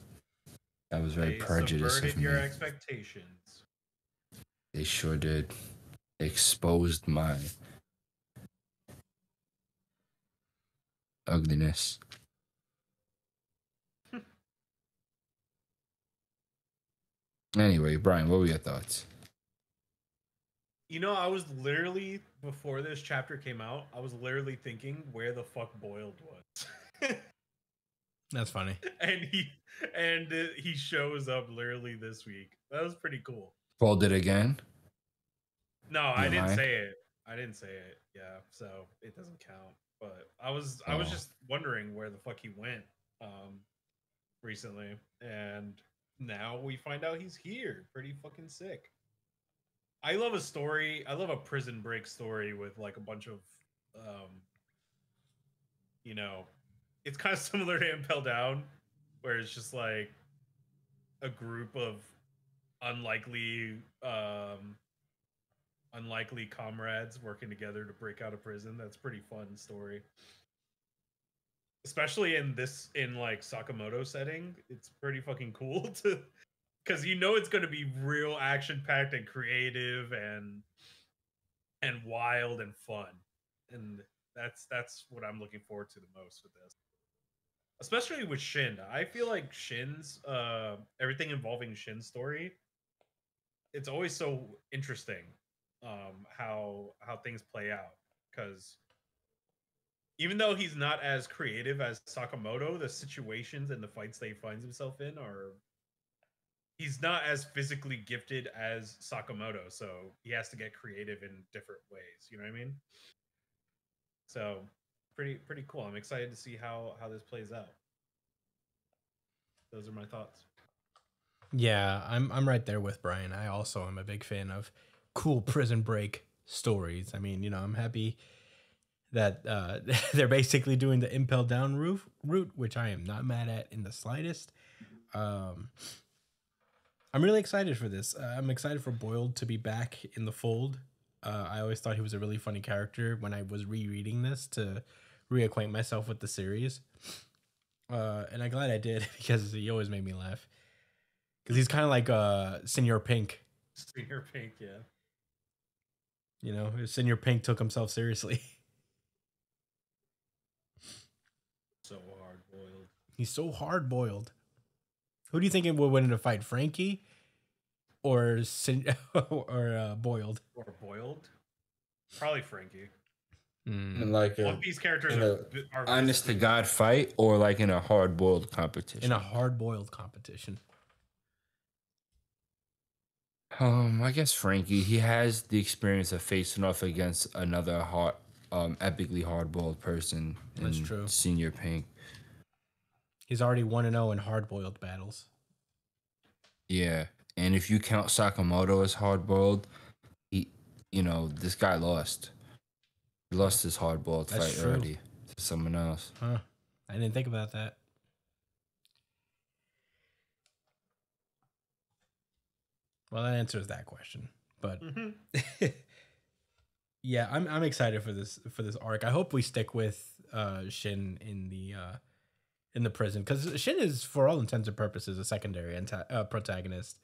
That was very They prejudiced subverted of your me. expectations. They sure did. They exposed my ugliness. Anyway, Brian, what were your thoughts? You know, I was literally, before this chapter came out, I was literally thinking where the fuck Boiled was. That's funny. And he shows up literally this week. That was pretty cool. Fold it again? No, I didn't mind? say it. I didn't say it. Yeah, so it doesn't count. But I was just wondering where the fuck he went recently, and now we find out he's here. Pretty fucking sick. I love a story. I love a prison break story with like a bunch of it's kind of similar to Impel Down, where it's just like a group of unlikely comrades working together to break out of prison. That's a pretty fun story. Especially in like Sakamoto setting, it's pretty fucking cool to because it's going to be real action packed and creative and wild and fun, and that's what I'm looking forward to the most with this. Especially with Shin, I feel like Shin's everything involving Shin's story. It's always so interesting how things play out, because even though he's not as creative as Sakamoto, the situations and the fights that he finds himself in he's not as physically gifted as Sakamoto, so he has to get creative in different ways. You know what I mean? So pretty cool. I'm excited to see how this plays out. Those are my thoughts. Yeah, I'm right there with Brian. I also am a big fan of cool prison break stories. I mean, I'm happy that they're basically doing the Impel Down route, which I am not mad at in the slightest. I'm really excited for this. I'm excited for Boiled to be back in the fold. I always thought he was a really funny character when I was rereading this to reacquaint myself with the series. And I'm glad I did, because he always made me laugh. Because he's kind of like Senor Pink. Senor Pink, yeah. Senor Pink took himself seriously. So hard-boiled. He's so hard-boiled. Who do you think would win in a fight, Frankie or Boiled? Or Boiled? Probably Frankie. And like One Piece characters are honest to God fight, or like in a hard boiled competition? In a hard-boiled competition. I guess Frankie. He has the experience of facing off against another epically hardballed person That's in true. Senior Pink. He's already 1-0 in hard-boiled battles. Yeah, and if you count Sakamoto as hardballed, this guy lost. He lost his hardballed That's fight true. already to someone else. Huh. I didn't think about that. Well, that answers that question. But yeah, I'm excited for this arc. I hope we stick with Shin in the prison, because Shin is, for all intents and purposes, a secondary protagonist.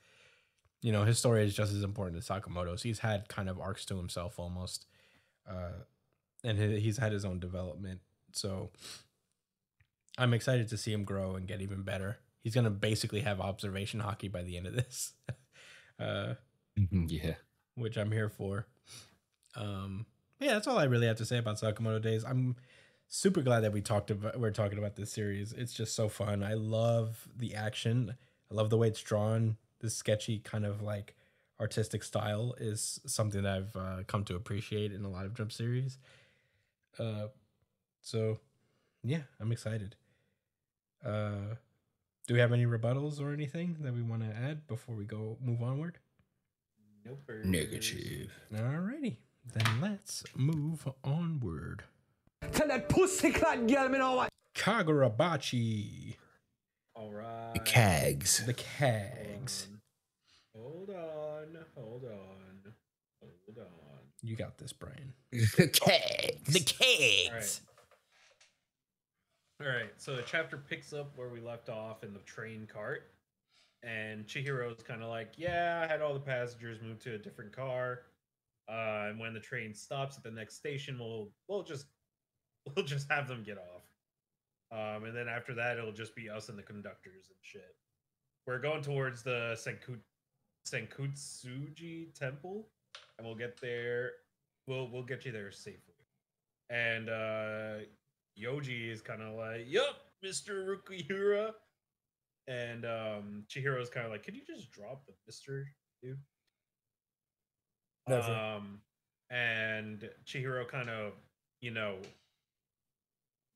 You know, his story is just as important as Sakamoto's. He's had kind of arcs to himself almost, and he's had his own development. So I'm excited to see him grow and get even better. He's gonna basically have observation hockey by the end of this, Yeah. which I'm here for. Yeah, that's all I really have to say about Sakamoto Days. I'm super glad that we're talking about this series. It's just so fun. I love the action. I love the way it's drawn. This sketchy kind of like artistic style is something that I've come to appreciate in a lot of Jump series. So yeah, I'm excited. Do we have any rebuttals or anything that we want to add before we move onward? Nope. Negative. Alrighty, then let's move onward. Tell that pussy clot girl me know what. Kagurabachi. All right. The Cags. The Cags. Hold on. You got this, Brian. The Cags. The Cags. All right. So the chapter picks up where we left off in the train cart. And Chihiro's kind of like, yeah, I had all the passengers move to a different car. And when the train stops at the next station, we'll just have them get off. And then after that, it'll just be us and the conductors and shit. We're going towards the Senkutsuji Temple, and we'll get there. We'll get you there safely. And Yoji is kind of like, "Yup, Mr. Rukihira." And Chihiro's kind of like, "Could you just drop the Mister, dude?" Never. And Chihiro kind of,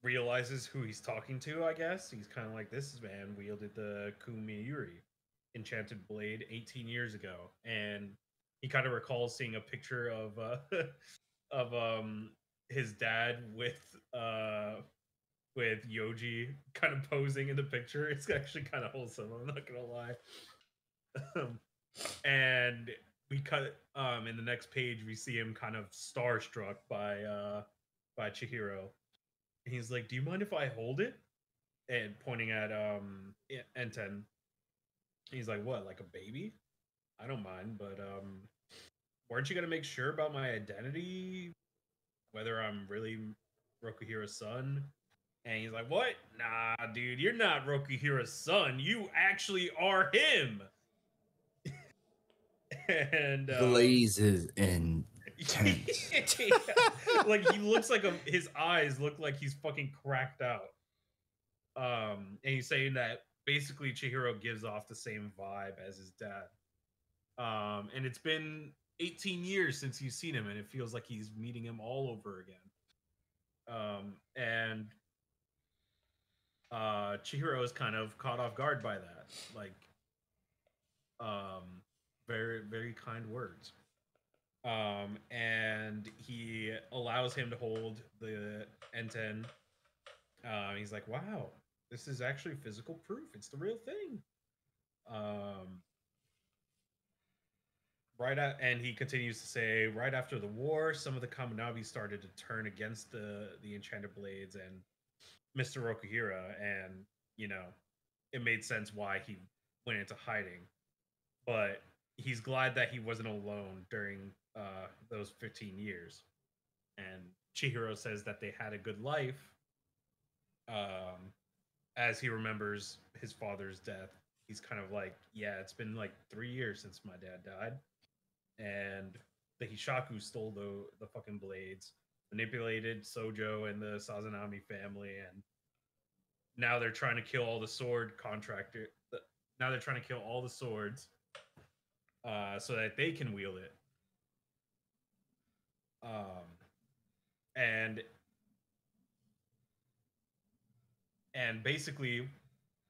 realizes who he's talking to, I guess. He's kind of like, this man wielded the Kumiyuri enchanted blade 18 years ago. And he kind of recalls seeing a picture of his dad with Yoji kind of posing in the picture. It's actually kind of wholesome, I'm not gonna lie. And we cut in the next page we see him kind of starstruck by Chihiro. He's like, "Do you mind if I hold it?" And pointing at Enten. He's like, "What, like a baby?" "I don't mind, but weren't you gonna make sure about my identity, whether I'm really Rokuhira's son?" And he's like, "What? Nah, dude, you're not Rokuhira's son. You actually are him." And Blazes intense. like he looks like his eyes look like he's fucking cracked out. And he's saying that basically Chihiro gives off the same vibe as his dad. And it's been 18 years since you've seen him, and it feels like he's meeting him all over again. And Chihiro is kind of caught off guard by that. Like, very, very kind words. And he allows him to hold the Enten. He's like, "Wow, this is actually physical proof. It's the real thing." And he continues to say, right after the war, some of the Kaminabi started to turn against the Enchanted Blades and Mr. Rokuhira, and it made sense why he went into hiding. But he's glad that he wasn't alone during those 15 years. And Chihiro says that they had a good life, as he remembers his father's death. He's kind of like, yeah, it's been like 3 years since my dad died. And the Hishaku stole the fucking blades, manipulated Sojo and the Sazanami family, and now they're trying to kill all the sword contractor. Now they're trying to kill all the swords so that they can wield it. Um, and basically,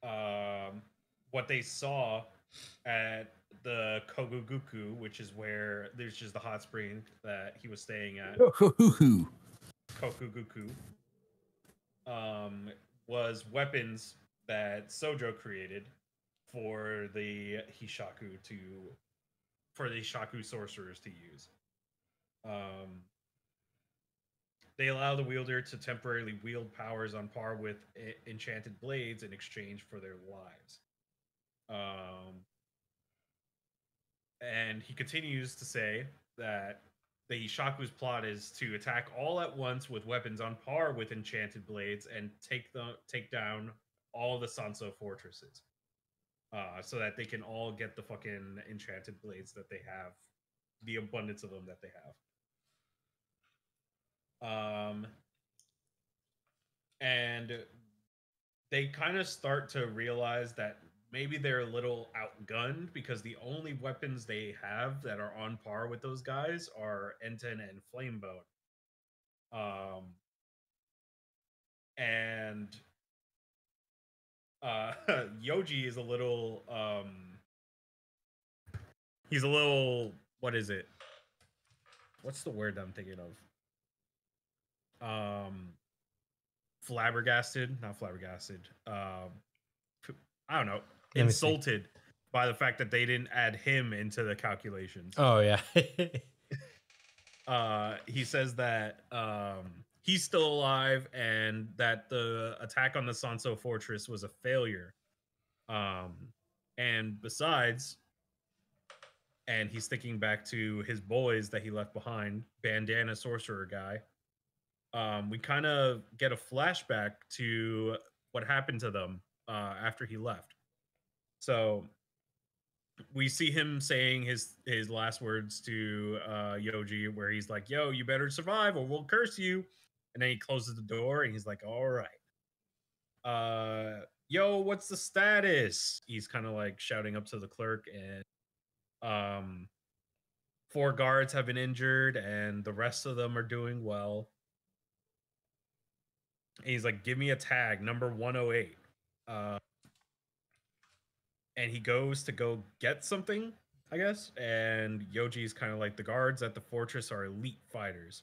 um, what they saw at the Koguguku, which is where there's just the hot spring that he was staying at, Kokuguku, was weapons that Sojo created for the Hishaku sorcerers to use. They allow the wielder to temporarily wield powers on par with enchanted blades in exchange for their lives. And he continues to say that the Shaku's plot is to attack all at once with weapons on par with enchanted blades and take down all the Sanso fortresses, so that they can all get the fucking enchanted blades that they have, the abundance of them that they have. And they kind of start to realize that maybe they're a little outgunned because the only weapons they have that are on par with those guys are Enten and Flamebone. And Yoji is a little he's a little, what is it? What's the word I'm thinking of? Flabbergasted, not flabbergasted. I don't know, insulted by the fact that they didn't add him into the calculations. Oh yeah. He says that he's still alive and that the attack on the Sanso fortress was a failure. And besides, and he's thinking back to his boys that he left behind, Bandana Sorcerer guy. We kind of get a flashback to what happened to them after he left. So we see him saying his last words to Yoji, where he's like, "Yo, you better survive, or we'll curse you." And then he closes the door, and he's like, "All right, yo, what's the status?" He's kind of like shouting up to the clerk, and 4 guards have been injured, and the rest of them are doing well. And he's like, "Give me a tag, number 108." And he goes to go get something, I guess. And Yoji's kind of like, the guards at the fortress are elite fighters.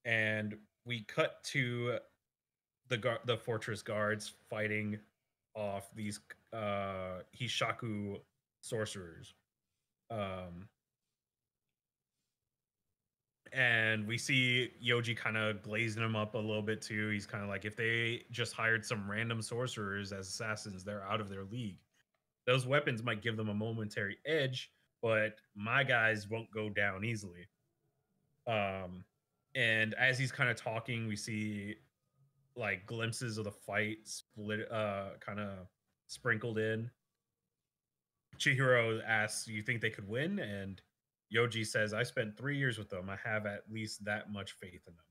And we cut to the fortress guards fighting off these Hishaku sorcerers. And we see Yoji kind of glazing them up a little bit too. He's kind of like, if they just hired some random sorcerers as assassins, they're out of their league. Those weapons might give them a momentary edge, but my guys won't go down easily. And as he's kind of talking, we see like glimpses of the fight kind of sprinkled in. Chihiro asks, "You think they could win?" And Yoji says, "I spent 3 years with them. I have at least that much faith in them."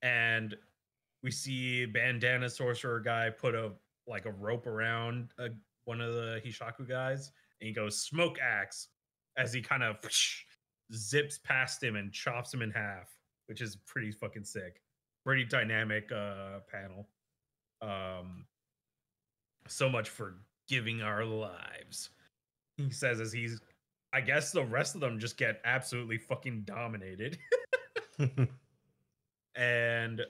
And we see Bandana Sorcerer guy put a rope around one of the Hishaku guys, and he goes, "Smoke axe," as he kind of zips past him and chops him in half, which is pretty fucking sick. Pretty dynamic panel. So much for giving our lives, he says, as he's, I guess the rest of them just get absolutely fucking dominated. And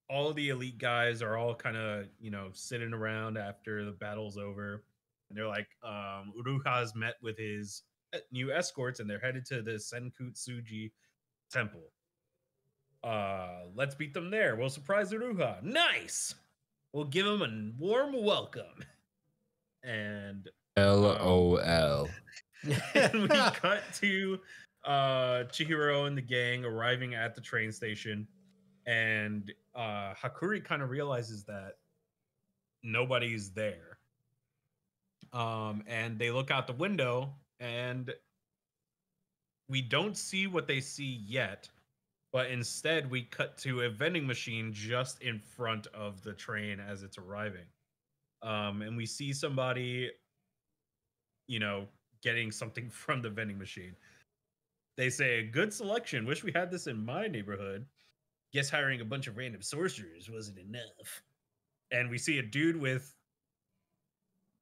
all of the elite guys are all kind of, sitting around after the battle's over. And they're like, Uruha's met with his new escorts and they're headed to the Senkutsuji temple. Let's beat them there. We'll surprise Uruha. Nice. We'll give him a warm welcome. And LOL. And we cut to Chihiro and the gang arriving at the train station, and Hakuri kind of realizes that nobody's there. And they look out the window, and we don't see what they see yet, but instead we cut to a vending machine just in front of the train as it's arriving. And we see somebody, getting something from the vending machine. They say, good selection. Wish we had this in my neighborhood. Guess hiring a bunch of random sorcerers wasn't enough. And we see a dude with,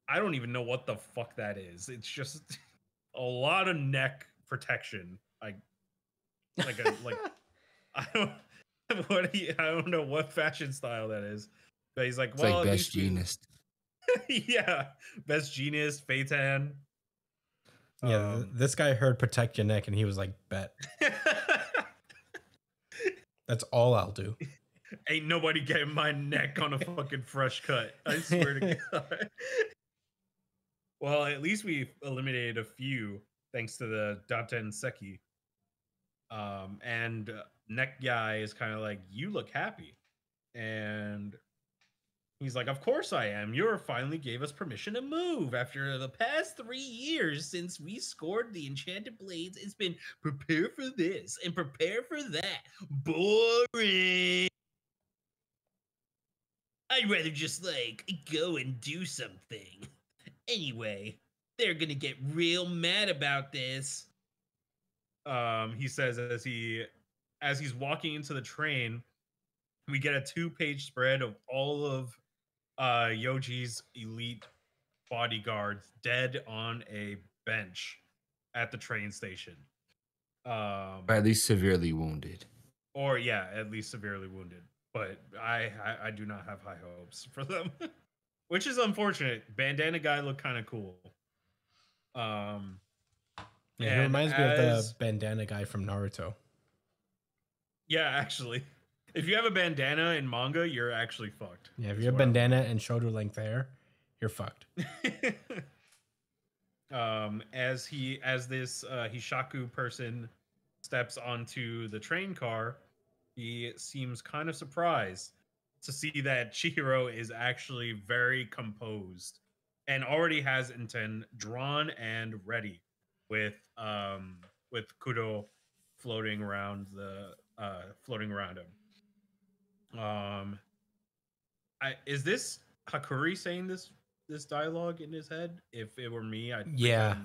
I don't even know what the fuck that is. It's just a lot of neck protection. I don't I don't know what fashion style that is. But he's like, It's well, like at Best least Genius. yeah, Best Genius, Phaeton. Yeah, this guy heard protect your neck and he was like, bet. That's all I'll do. Ain't nobody getting my neck on a fucking fresh cut. I swear to God. Well, at least we eliminated a few thanks to the Daten Seki. And Neck Guy is kind of like, you look happy. And he's like, of course I am. You finally gave us permission to move. After the past 3 years since we scored the enchanted blades, it's been prepare for this and prepare for that. Boring. I'd rather just go and do something. Anyway, they're gonna get real mad about this. He says as he's walking into the train, we get a 2-page spread of all of Yoji's elite bodyguards dead on a bench at the train station. Or at least severely wounded. Or yeah, at least severely wounded. But I do not have high hopes for them. Which is unfortunate. Bandana guy looked kind of cool. Yeah, he reminds me of the bandana guy from Naruto. Yeah, actually. If you have a bandana in manga, you're actually fucked. Yeah, if you have bandana and shoulder length hair, you're fucked. As this Hishaku person steps onto the train car, he seems kind of surprised to see that Chihiro is actually very composed and already has Inten drawn and ready with Kudo floating around him. Is this Hakuri saying this dialogue in his head? If it were me, I'd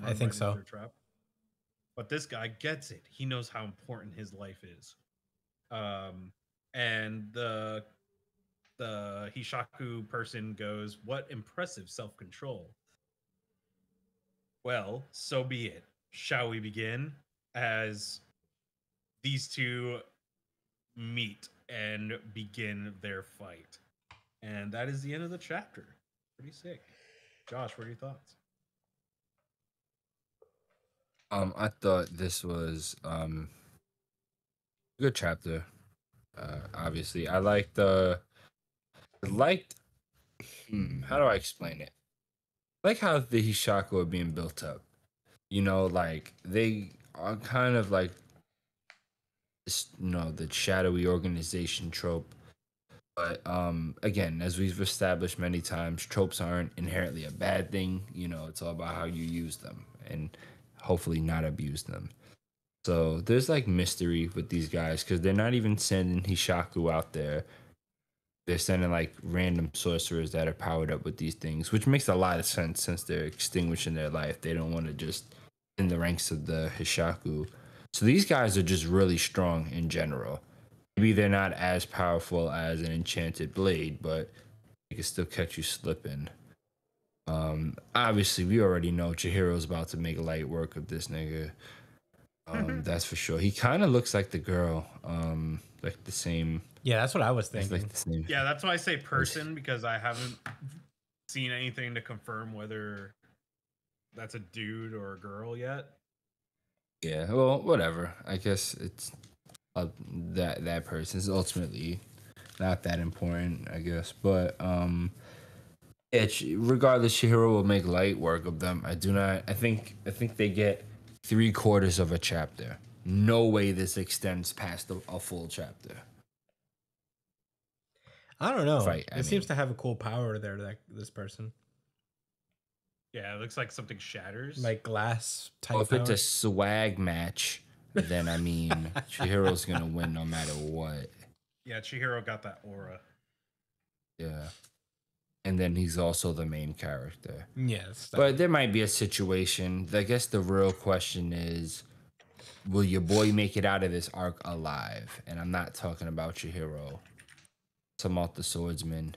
I think so. Trap. But this guy gets it. He knows how important his life is. And the Hishaku person goes, "What impressive self-control." Well, so be it. Shall we begin? As these two meet and begin their fight. And that is the end of the chapter. Pretty sick. Josh, what are your thoughts? I thought this was a good chapter. Obviously, I liked how do I explain it? I like how the Hishaku are being built up. You know, like they are kind of like this, the shadowy organization trope. But again, as we've established many times, tropes aren't inherently a bad thing. It's all about how you use them and hopefully not abuse them. So there's like mystery with these guys because they're not even sending Hishaku out there. They're sending like random sorcerers that are powered up with these things, which makes a lot of sense since they're extinguishing their life. They don't want to just in the ranks of the Hishaku. So these guys are just really strong in general. Maybe they're not as powerful as an enchanted blade, but they can still catch you slipping. Obviously, we already know Chihiro's about to make light work of this nigga. That's for sure. He kind of looks like the girl, like the same. Yeah, that's what I was thinking. Like the same. Yeah, that's why I say person because I haven't seen anything to confirm whether that's a dude or a girl yet. Yeah, well, whatever. I guess it's that person is ultimately not that important, I guess. But regardless, Chihiro will make light work of them. I think they get 3/4 of a chapter. No way this extends past a full chapter. I don't know. It seems to have a cool power there, this person. Yeah, it looks like something shatters. Like glass type Well, if power. it's a swag match, then Chihiro's going to win no matter what. Yeah, Chihiro got that aura. Yeah. and then he's also the main character. Yes. But there might be a situation. I guess the real question is, will your boy make it out of this arc alive? And I'm not talking about your hero. Samalt the swordsman,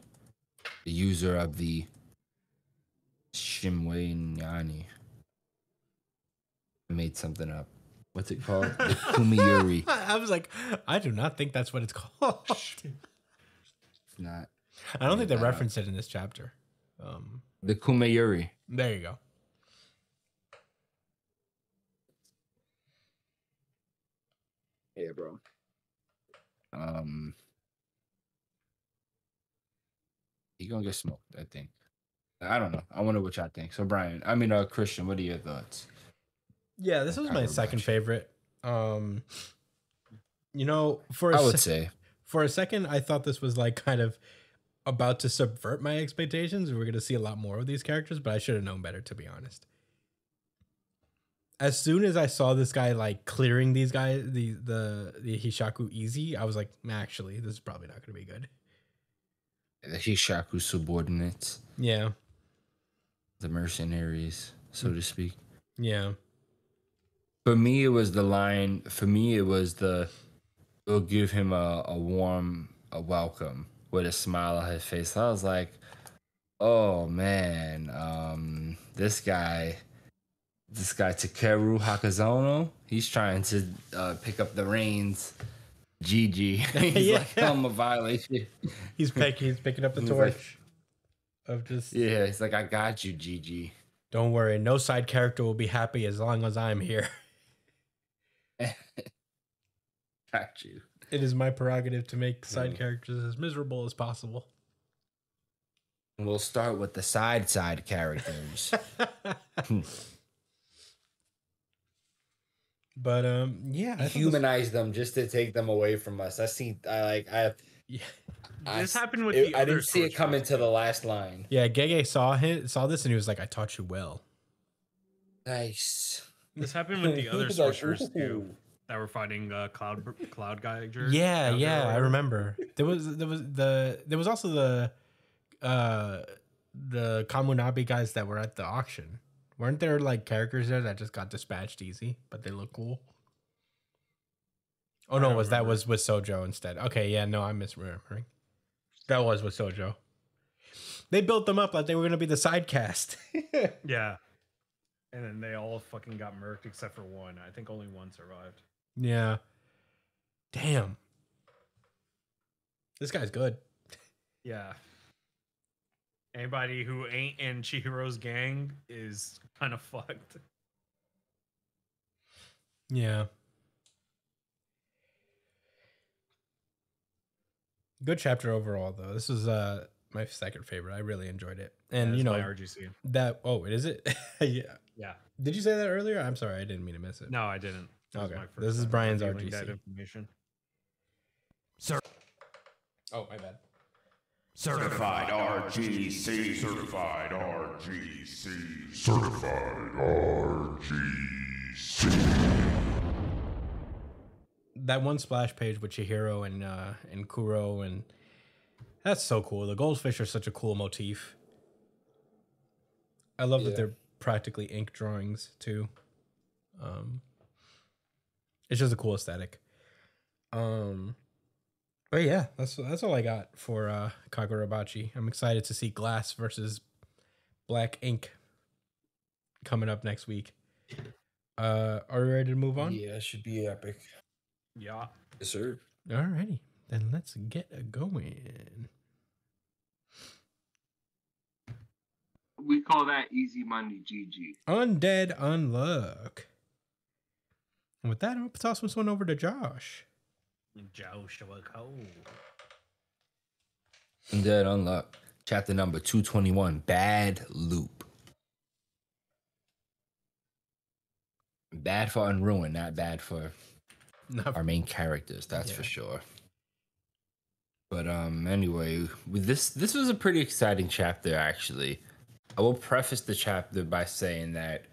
the user of the Shimwei Nyani. I made something up. What's it called? The Kumiyuri. I was like, I do not think that's what it's called. It's not. I don't think they referenced it in this chapter. The Kumiyuri. There you go. Yeah, bro. He gonna get smoked, I think. I don't know. I wonder what y'all think. So, Brian, Christian, what are your thoughts? Yeah, this was my second favorite. For I would say for a second, I thought this was like kind of about to subvert my expectations. We're gonna see a lot more of these characters, but I should have known better, to be honest. As soon as I saw this guy like clearing these guys, the Hishaku easy, I was like, actually, this is probably not gonna be good. the Hishaku subordinates. Yeah. The mercenaries, so to speak. Yeah. For me, it was the line. For me, it was it'll give him a warm welcome with a smile on his face. I was like, oh man, this guy Takeru Hakazono, he's trying to pick up the reins. GG. He's like, I'm a violation. He's picking up the torch of just. Yeah, he's like, I got you, GG. Don't worry, no side character will be happy as long as I'm here. Got you. It is my prerogative to make side characters as miserable as possible. We'll start with the side characters. But yeah, I humanize them just to take them away from us. This happened with I didn't see it come into the last line. Yeah, Gege saw this and he was like, "I taught you well." Nice. This happened with the other sorcerers too that were fighting Cloud Geiger. Yeah, I remember. There was also the Kamunabi guys that were at the auction. Weren't there like characters there that just got dispatched easy, but they look cool? Oh no, that was with Sojo instead. Okay, yeah, no, I'm misremembering. That was with Sojo. They built them up like they were gonna be the side cast. Yeah. And then they all fucking got murked except for one. I think only one survived. Yeah. Damn. This guy's good. Yeah. Anybody who ain't in Chihiro's gang is kind of fucked. Yeah. Good chapter overall, though. This was my second favorite. I really enjoyed it. And my RGC. Is it? Yeah. Yeah. Did you say that earlier? I'm sorry, I didn't mean to miss it. No, I didn't. Okay. This is Brian's RGC. That information. Oh, my bad. Certified RGC. Certified RGC. Certified RGC. That one splash page with Chihiro and Kuro, and that's so cool. The goldfish are such a cool motif. I love that they're practically ink drawings too. It's just a cool aesthetic. But yeah, that's all I got for Kagurabachi. I'm excited to see Glass versus Black Ink coming up next week. Are we ready to move on? Yeah, it should be epic. Yeah. Yes, sir. Alrighty, then let's get going. We call that easy money, GG. Undead Unluck. And with that, I'm going to toss this one over to Josh. Joshua Cole. Undead Unluck. Chapter number 221. Bad Loop. Bad for Unruined, not bad for our main characters, that's for sure. But anyway, this was a pretty exciting chapter, actually. I will preface the chapter by saying that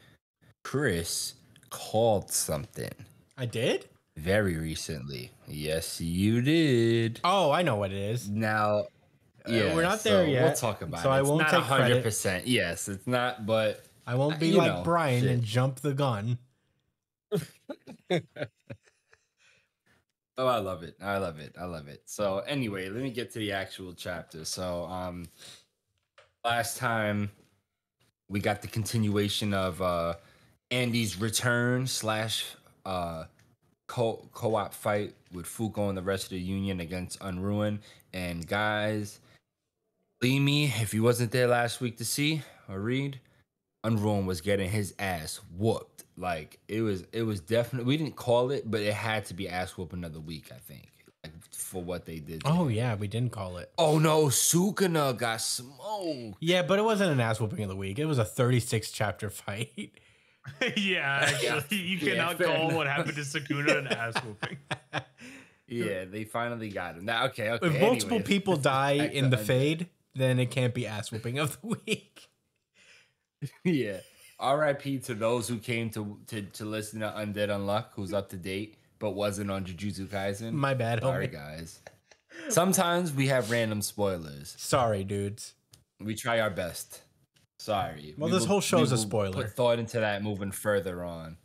Chris called something. I did? Very recently. Yes, you did. Oh, I know what it is. Now, Yeah, we're not there yet. We'll talk about so it. I It's won't not take credit. 100%. Yes, it's not, but I won't be you like know, Brian shit. and jump the gun. Oh, I love it. I love it. I love it. So anyway, let me get to the actual chapter. So last time we got the continuation of Andy's return slash co-op fight with Fuko and the rest of the Union against Unruin. And guys, believe me, if you wasn't there last week to see or read, Unruin was getting his ass whooped. Like it was definitely, we didn't call it, but it had to be ass whooping of the week, I think, like, for what they did to him. Yeah, we didn't call it. Oh no, Sukuna got smoked. Yeah, but it wasn't an ass whooping of the week. It was a 36 chapter fight. Yeah, actually, you cannot call what happened to Sukuna an ass whooping. Yeah, they finally got him. Now, okay. If multiple anyways, people die back in to the fade, then it can't be ass whooping of the week. Yeah. R.I.P. to those who came to listen to Undead Unluck, who's up to date, but wasn't on Jujutsu Kaisen. My bad, Sorry, homie. guys. Sometimes we have random spoilers. Sorry, dudes. We try our best. Sorry. Well, this whole show's a spoiler. Put thought into that moving further on.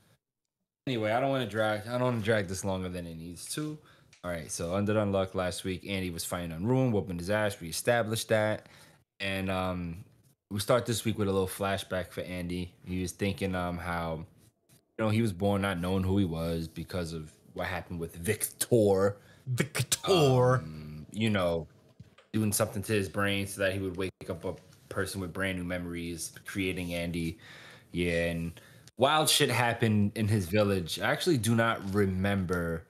Anyway, I don't want to drag this longer than it needs to. All right, so Undead Unluck last week, Andy was fighting on Ruin, whooping his ass. We established that, and we start this week with a little flashback for Andy. He was thinking how, he was born not knowing who he was because of what happened with Victor. Doing something to his brain so that he would wake up a person with brand new memories, creating Andy. Yeah, and wild shit happened in his village. I actually do not remember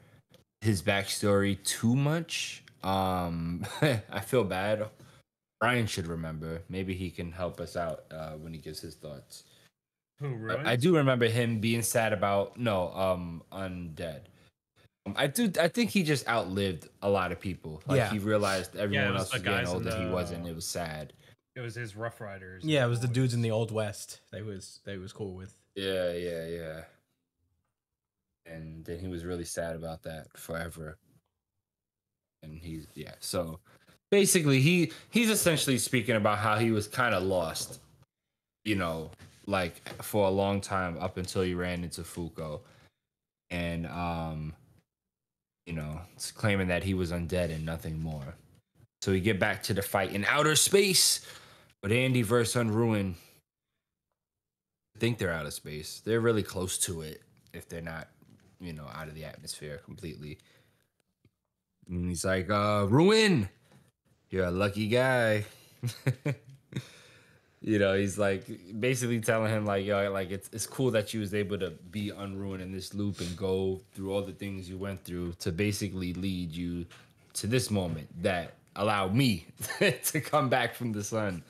his backstory too much. I feel bad. Brian should remember. Maybe he can help us out when he gives his thoughts. Who, Ruin? I do remember him being sad about Undead. I think he just outlived a lot of people. Like he realized everyone else was getting older. He wasn't. It was sad. It was his Rough Riders. Yeah, it was the dudes in the Old West. They was cool with. Yeah. And then he was really sad about that forever. And so basically he's essentially speaking about how he was kind of lost, like for a long time up until he ran into Fuko. And it's claiming that he was undead and nothing more. So we get back to the fight in outer space with Andy versus Unruin. I think they're out of space. They're really close to it if they're not, out of the atmosphere completely. And he's like, Ruin, you're a lucky guy. He's like basically telling him like, yo, like it's cool that you was able to be Unruin in this loop and go through all the things you went through to basically lead you to this moment that allowed me to come back from the sun.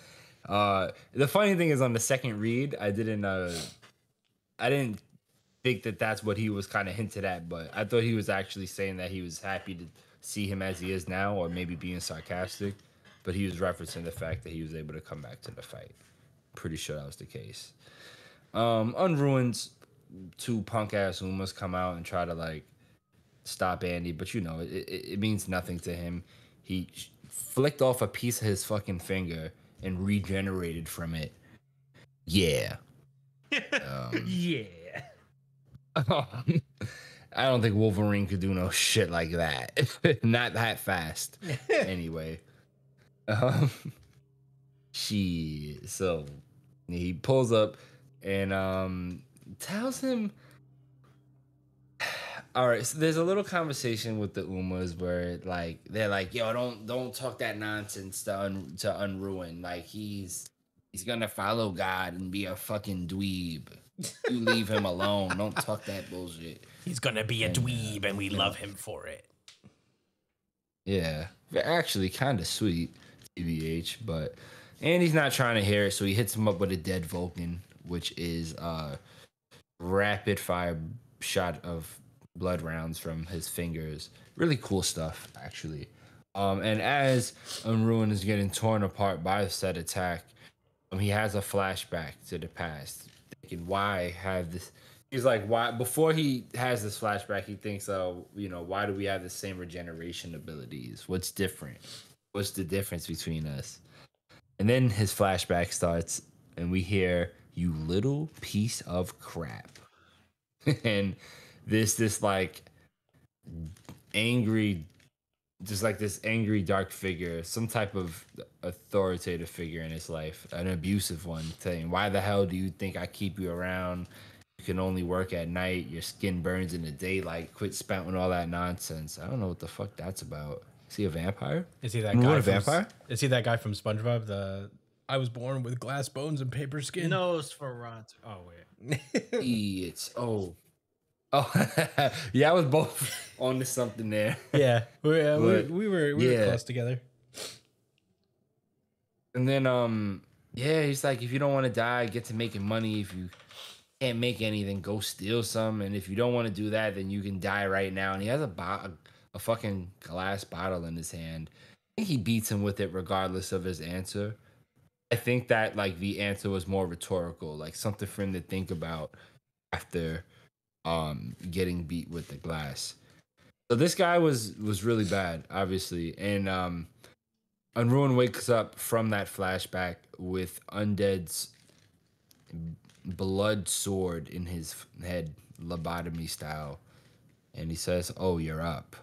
The funny thing is, on the second read, I didn't think that that's what he was kind of hinted at, but I thought he was actually saying that he was happy to see him as he is now, or maybe being sarcastic. But he was referencing the fact that he was able to come back to the fight. Pretty sure that was the case. Unruin's two punk ass Umas come out and try to like stop Andy, but it means nothing to him. He flicked off a piece of his fucking finger and regenerated from it. Yeah. Yeah. I don't think Wolverine could do no shit like that. Not that fast. Anyway. So he pulls up and tells him, all right, so there's a little conversation with the Umas where like they're like, yo, don't talk that nonsense to Unruin. Like he's gonna follow God and be a fucking dweeb. You leave him alone. Don't talk that bullshit. He's gonna be a dweeb and we love him for it. Yeah, actually kind of sweet, TBH, but Andy's not trying to hear it, so he hits him up with a dead Vulcan, which is a rapid fire shot of blood rounds from his fingers. Really cool stuff, actually. And as Unruin is getting torn apart by said attack, he has a flashback to the past, thinking, why have this? He's like, why? Before he has this flashback, he thinks, why do we have the same regeneration abilities? What's different? What's the difference between us? And then his flashback starts, and we hear, "You little piece of crap." And this like angry, just like this angry dark figure, some type of authoritative figure in his life, an abusive one, saying, "Why the hell do you think I keep you around? You can only work at night. Your skin burns in the daylight. Quit spouting all that nonsense." I don't know what the fuck that's about. Is he a vampire? Is he that What, guy a from vampire? Is he that guy from SpongeBob? The I was born with glass bones and paper skin. Nosferatu. Oh wait. It's oh. Yeah, I was both on to something there. Yeah, But, we were yeah. close together. And then yeah, he's like, if you don't want to die, get to making money. If you can't make anything, go steal some. And if you don't want to do that, then you can die right now. And he has a fucking glass bottle in his hand. I think he beats him with it regardless of his answer. I think that like the answer was more rhetorical, like something for him to think about after getting beat with the glass. So this guy was really bad, obviously. And Unruin wakes up from that flashback with Undead's blood sword in his head, lobotomy style. And he says, "Oh, you're up."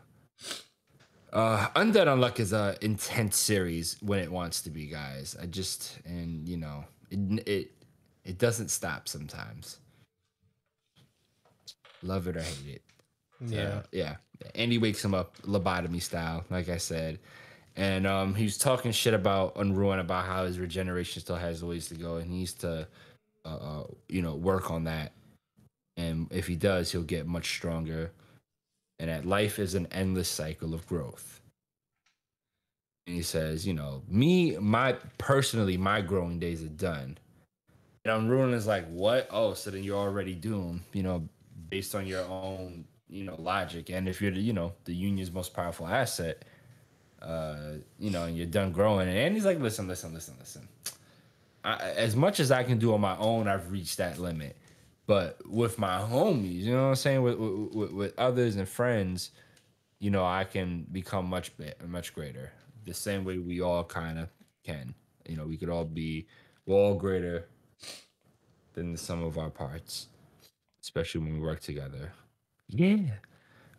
Undead Unluck is a intense series when it wants to be, guys. And you know, it doesn't stop sometimes. Love it or hate it. Yeah. Yeah. Andy wakes him up lobotomy style, like I said. And he was talking shit about Unruin, about how his regeneration still has a ways to go, and he needs to, work on that. And if he does, he'll get much stronger. And that life is an endless cycle of growth. And he says, my growing days are done. And Unruin is like, what? Oh, so then you're already doomed, based on your own, logic. And if you're the union's most powerful asset, and you're done growing. And he's like, listen. As much as I can do on my own, I've reached that limit. But with my homies, you know what I'm saying? With others and friends, I can become much greater. The same way we all kind of can. We're all greater than the sum of our parts, especially when we work together. Yeah.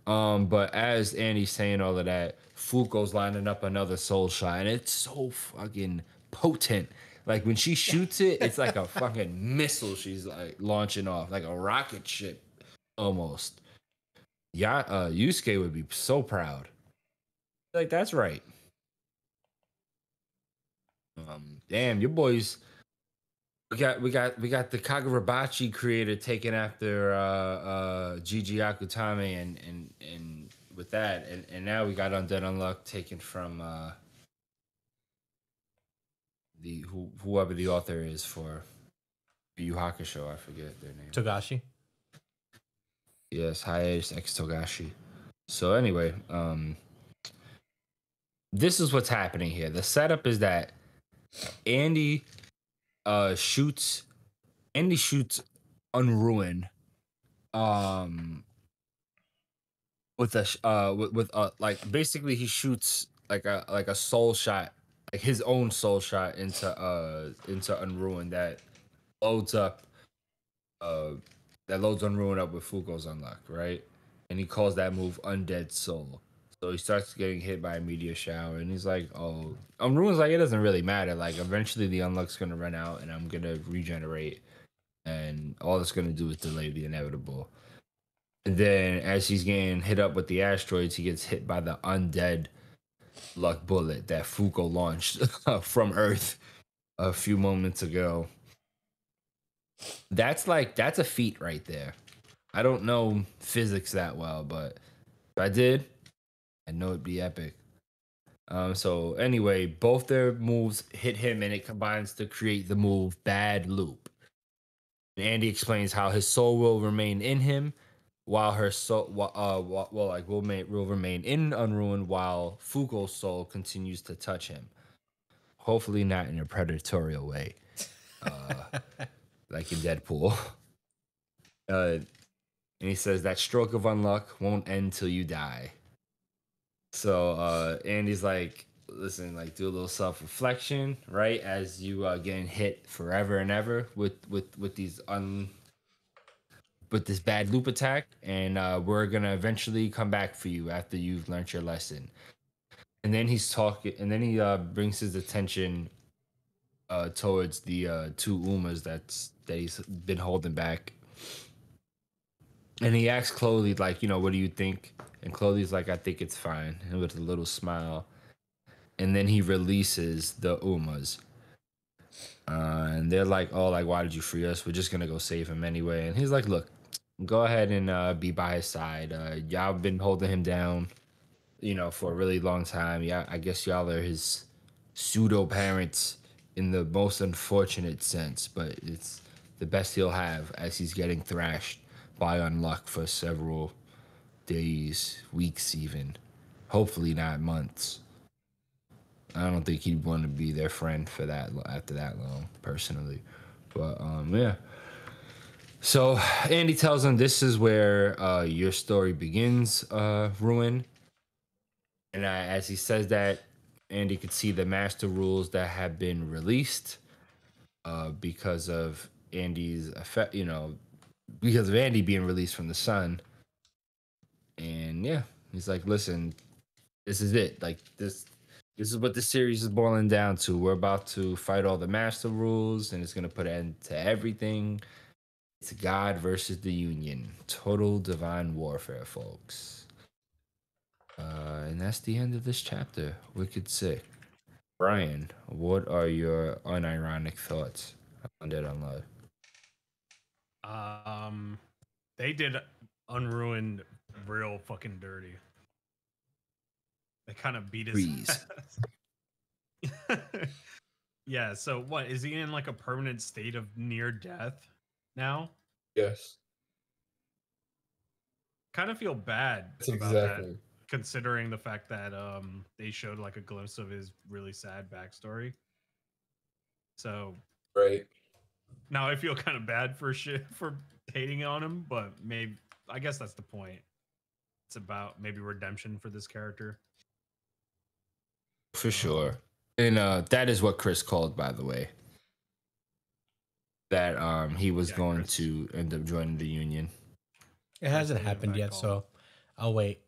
But as Andy's saying all of that, Fuko's lining up another soul shot, and it's so fucking potent. Like when she shoots it, it's like a fucking missile she's like launching off, like a rocket ship almost. Yeah, Yusuke would be so proud. Like, that's right. Damn, your boys. We got the Kagurabachi creator taking after Gigi Akutame and with that, and now we got Undead Unluck taken from whoever the author is for Yu Hakusho. I forget their name. Togashi. Yes, Hiatus X Togashi. So anyway, this is what's happening here. The setup is that Andy shoots Unruin with like basically he shoots like a soul shot, like his own soul shot into Unruin that loads Unruin up with Fuko's Unluck, right? And he calls that move Undead Soul. So he starts getting hit by a meteor shower, and he's like, "Oh, Unruin's like, it doesn't really matter. Like, eventually the Unluck's gonna run out, and I'm gonna regenerate, and all it's gonna do is delay the inevitable." And then, as he's getting hit up with the asteroids, he gets hit by the Undead Luck bullet that Fuko launched from Earth a few moments ago. That's a feat right there. I don't know physics that well, but if I did, I know it'd be epic. So anyway, both their moves hit him, and it combines to create the move Bad Loop. And Andy explains how his soul will remain in him, while her soul, will remain in Unruined, while Fuko's soul continues to touch him. Hopefully not in a predatorial way, like in Deadpool. And he says that stroke of unluck won't end till you die. So Andy's like, listen, like do a little self reflection, right? As you getting hit forever and ever with these with this bad loop attack, and we're gonna eventually come back for you after you've learned your lesson. And then he's talking, and then he brings his attention towards the two Umas that he's been holding back. And he asks Chloe, like, what do you think? And Chloe's like, I think it's fine, and with a little smile. And then he releases the Umas. And they're like, oh, like, why did you free us? We're just gonna go save him anyway. And he's like, look, go ahead and be by his side. Y'all been holding him down, for a really long time. Yeah, I guess y'all are his pseudo parents in the most unfortunate sense, but it's the best he'll have as he's getting thrashed by unluck for several days, weeks, even. Hopefully not months. I don't think he'd want to be their friend for that after that long, personally. But yeah. So Andy tells him this is where your story begins, Ruin. And as he says that, Andy could see the master rules that have been released because of Andy's effect, because of Andy being released from the sun. And yeah, he's like, listen, this is it. Like this is what the series is boiling down to. We're about to fight all the master rules, and it's gonna put an end to everything. It's God versus the Union. Total divine warfare, folks. And that's the end of this chapter. Wicked sick. Brian, what are your unironic thoughts on Dead Unload? They did Unruined real fucking dirty. They kind of beat his ass. Yeah, so what? Is he in like a permanent state of near death now? Yes. Kind of feel bad That's about that, exactly. considering the fact that they showed like a glimpse of his really sad backstory. So Right. now I feel kind of bad for hating on him, but maybe I guess that's the point. It's about maybe redemption for this character. For sure. And that is what Chris called, by the way. That he was going Chris. to end up joining the Union. It hasn't happened yet, so I'll wait.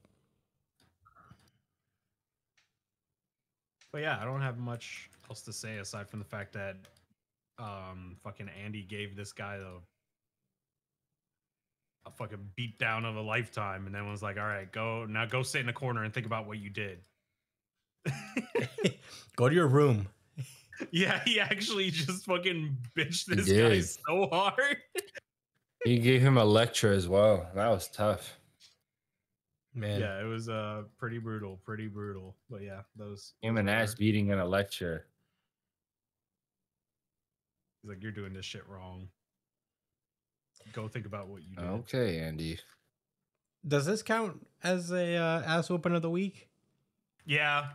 But yeah, I don't have much else to say aside from the fact that fucking Andy gave this guy a fucking beat down of a lifetime, and then was like, all right, go sit in a corner and think about what you did. Go to your room. Yeah, he actually just fucking bitched this guy so hard. He gave him a lecture as well. That was tough. Man. Yeah, it was pretty brutal. But yeah, those Him an ass beating in a lecture. He's like, you're doing this shit wrong. Go think about what you did. Okay, Andy. Does this count as a ass whooping of the week? Yeah,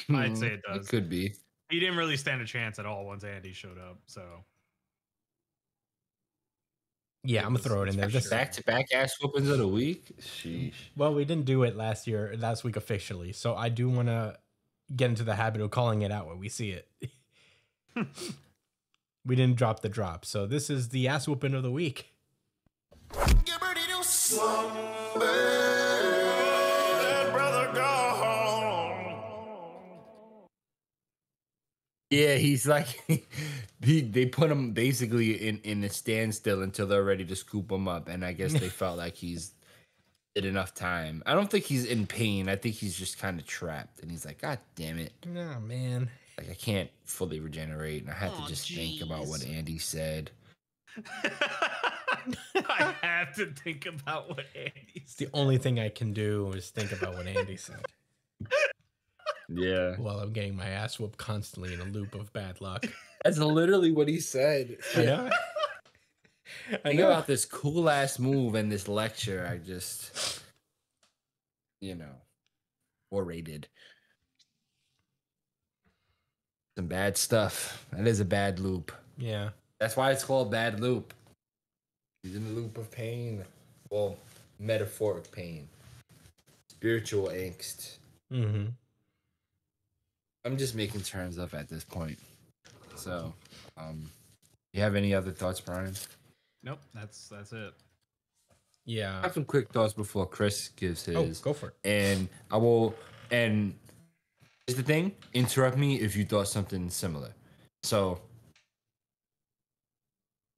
I'd say it does. It could be. He didn't really stand a chance at all once Andy showed up. So yeah, I'm gonna throw it in there. Just back-to-back ass whoopings of the week. Sheesh. Well, we didn't do it last week officially, so I do want to get into the habit of calling it out when we see it. We didn't drop the drop, so this is the ass whooping of the week. Yeah, he's like they put him basically in a standstill until they're ready to scoop him up, and I guess they felt like he's did enough time. I don't think he's in pain. I think he's just kind of trapped, and he's like, God damn it! Oh man, like I can't fully regenerate, and I had to just think about what Andy said. I have to think about what Andy said. The only thing I can do is think about what Andy said. Yeah. While I'm getting my ass whooped constantly in a loop of bad luck. That's literally what he said. I know. Think about this cool ass move and this lecture. I just, orated. Some bad stuff. That is a bad loop. Yeah. That's why it's called bad loop. He's in a loop of pain. Well, metaphoric pain. Spiritual angst. Mm-hmm. I'm just making terms up at this point. So, you have any other thoughts, Brian? Nope, that's it. Yeah. I have some quick thoughts before Chris gives his. Go for it. And I will. And here's the thing: interrupt me if you thought something similar. So,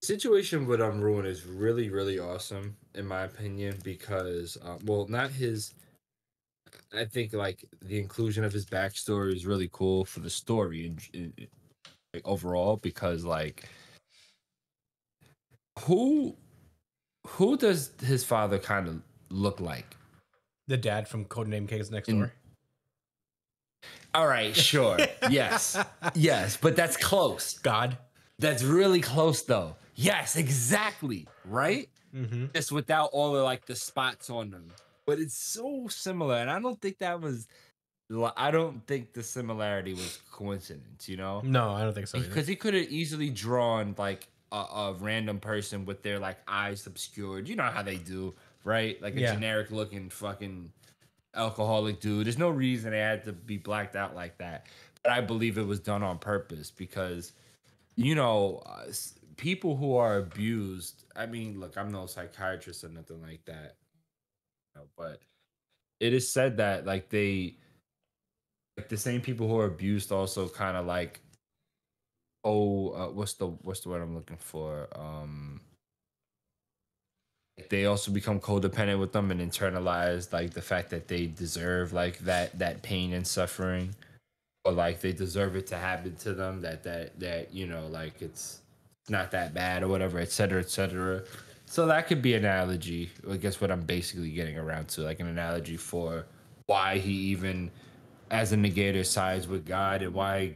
the situation with Unruin is really, really awesome in my opinion because, well, not his. I think like the inclusion of his backstory is really cool for the story and like, overall because like who does his father kind of look like? The dad from Codename Kids Next In- Door. All right, sure. Yes. Yes, but that's close. God. That's really close though. Yes, exactly. Right? Mm-hmm. Just without all the like the spots on them. But it's so similar and I don't think the similarity was coincidence, you know? No, I don't think so either. Because he could have easily drawn like a random person with their like eyes obscured. You know how they do, right? Like a generic looking fucking alcoholic dude. There's no reason they had to be blacked out like that. But I believe it was done on purpose because, you know, people who are abused. I mean, look, I'm no psychiatrist or nothing like that, you know, but it is said that like the same people who are abused also kind of like what's the word I'm looking for? They also become codependent with them and internalize like the fact that they deserve like that pain and suffering, or like they deserve it to happen to them. That you know like it's not that bad or whatever, etc., etc. So that could be an analogy. I guess what I'm basically getting around to, like an analogy for why he even, as a negator, sides with God and why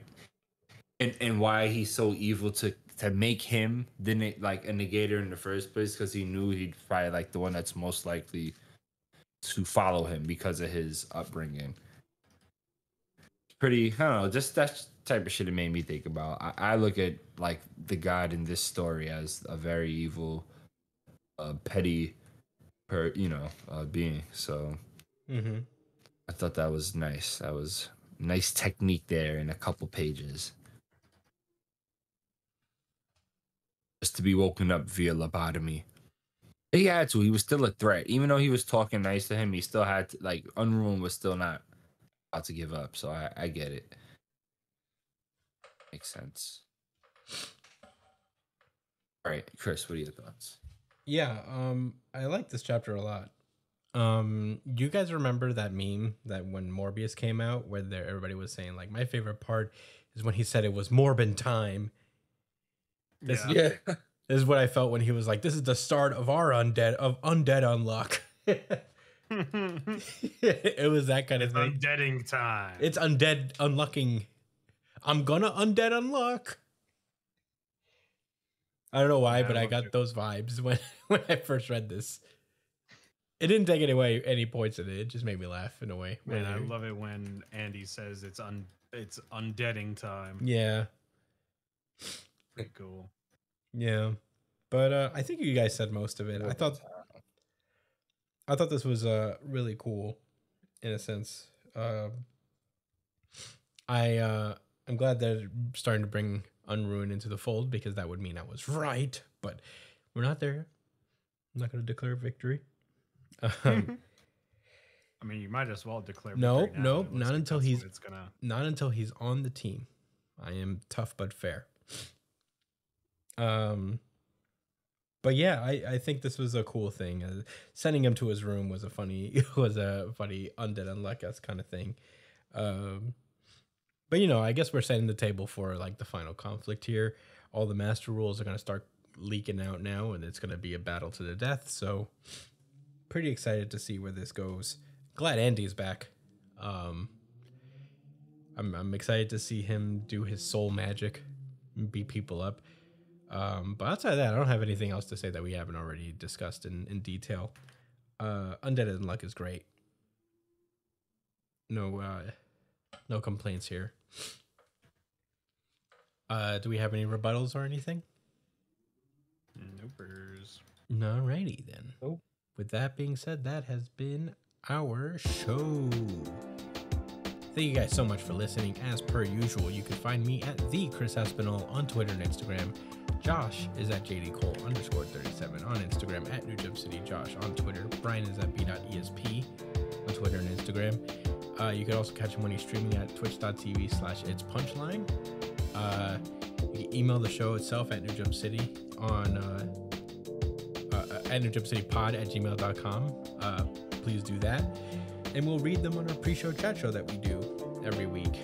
and why he's so evil to make him like a negator in the first place because he knew he'd probably like the one that's most likely to follow him because of his upbringing. Pretty, I don't know, just that type of shit it made me think about. I look at like the God in this story as a very evil, petty, being. So I thought that was nice. That was nice technique there in a couple pages. Just to be woken up via lobotomy. He had to. He was still a threat. Even though he was talking nice to him, he still had to, like, Unruin was still not about to give up. So I get it. Makes sense. All right, Chris, what are your thoughts? Yeah, I like this chapter a lot. You guys remember that meme that when Morbius came out where everybody was saying, like, my favorite part is when he said it was Morbin time. This is what I felt when he was like, this is the start of our undead unlock. It was that kind of thing. Undeading time. It's undead unlocking. I'm gonna undead unlock. I don't know why, but I got those vibes when I first read this. It didn't take any points in it. It just made me laugh in a way. Man, I love it when Andy says it's undeading time. Yeah. Pretty cool. Yeah. But I think you guys said most of it. I thought this was really cool in a sense. I'm glad that they're starting to bring Unruin into the fold because that would mean I was right, but we're not there. I'm not going to declare victory. I mean, you might as well declare no, now, not until he's not until he's on the team. I am tough but fair. But yeah, I think this was a cool thing. Sending him to his room was a funny undead unluck kind of thing. But you know, I guess we're setting the table for like the final conflict here. All the master rules are going to start leaking out now, and it's going to be a battle to the death. So, pretty excited to see where this goes. Glad Andy's back. I'm excited to see him do his soul magic and beat people up. But outside of that, I don't have anything else to say that we haven't already discussed in detail. Undead Unluck is great. No complaints here. Do we have any rebuttals or anything? Nopers. Alrighty then. Nope. With that being said, that has been our show. Thank you guys so much for listening. As per usual, you can find me at the Chris Espinal on Twitter and Instagram. Josh is at JDCole_37 on Instagram, at New Jump City Josh on Twitter. Brian is at b.esp on Twitter and Instagram. You can also catch him when he's streaming at twitch.tv/itspunchline. You can email the show itself at New Jump City on at newjumpcitypod@gmail.com. Please do that. And we'll read them on our pre-show chat show that we do every week.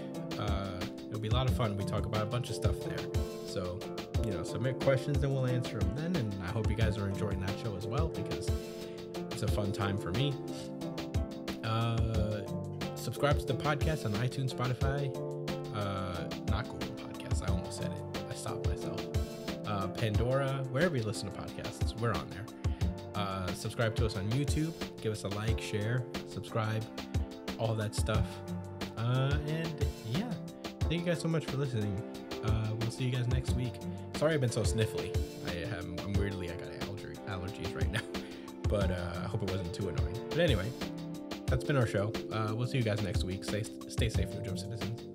It'll be a lot of fun. We talk about a bunch of stuff there. So, submit questions and we'll answer them then. And I hope you guys are enjoying that show as well, because it's a fun time for me. Subscribe to the podcast on iTunes, Spotify, not Google Podcasts. I almost said it. I stopped myself. Pandora, wherever you listen to podcasts, we're on there. Subscribe to us on YouTube. Give us a like, share, subscribe, all that stuff. And yeah, thank you guys so much for listening. We'll see you guys next week. Sorry I've been so sniffly. I got allergies right now. But I hope it wasn't too annoying. But anyway, that's been our show. We'll see you guys next week. Stay safe, New Jump citizens.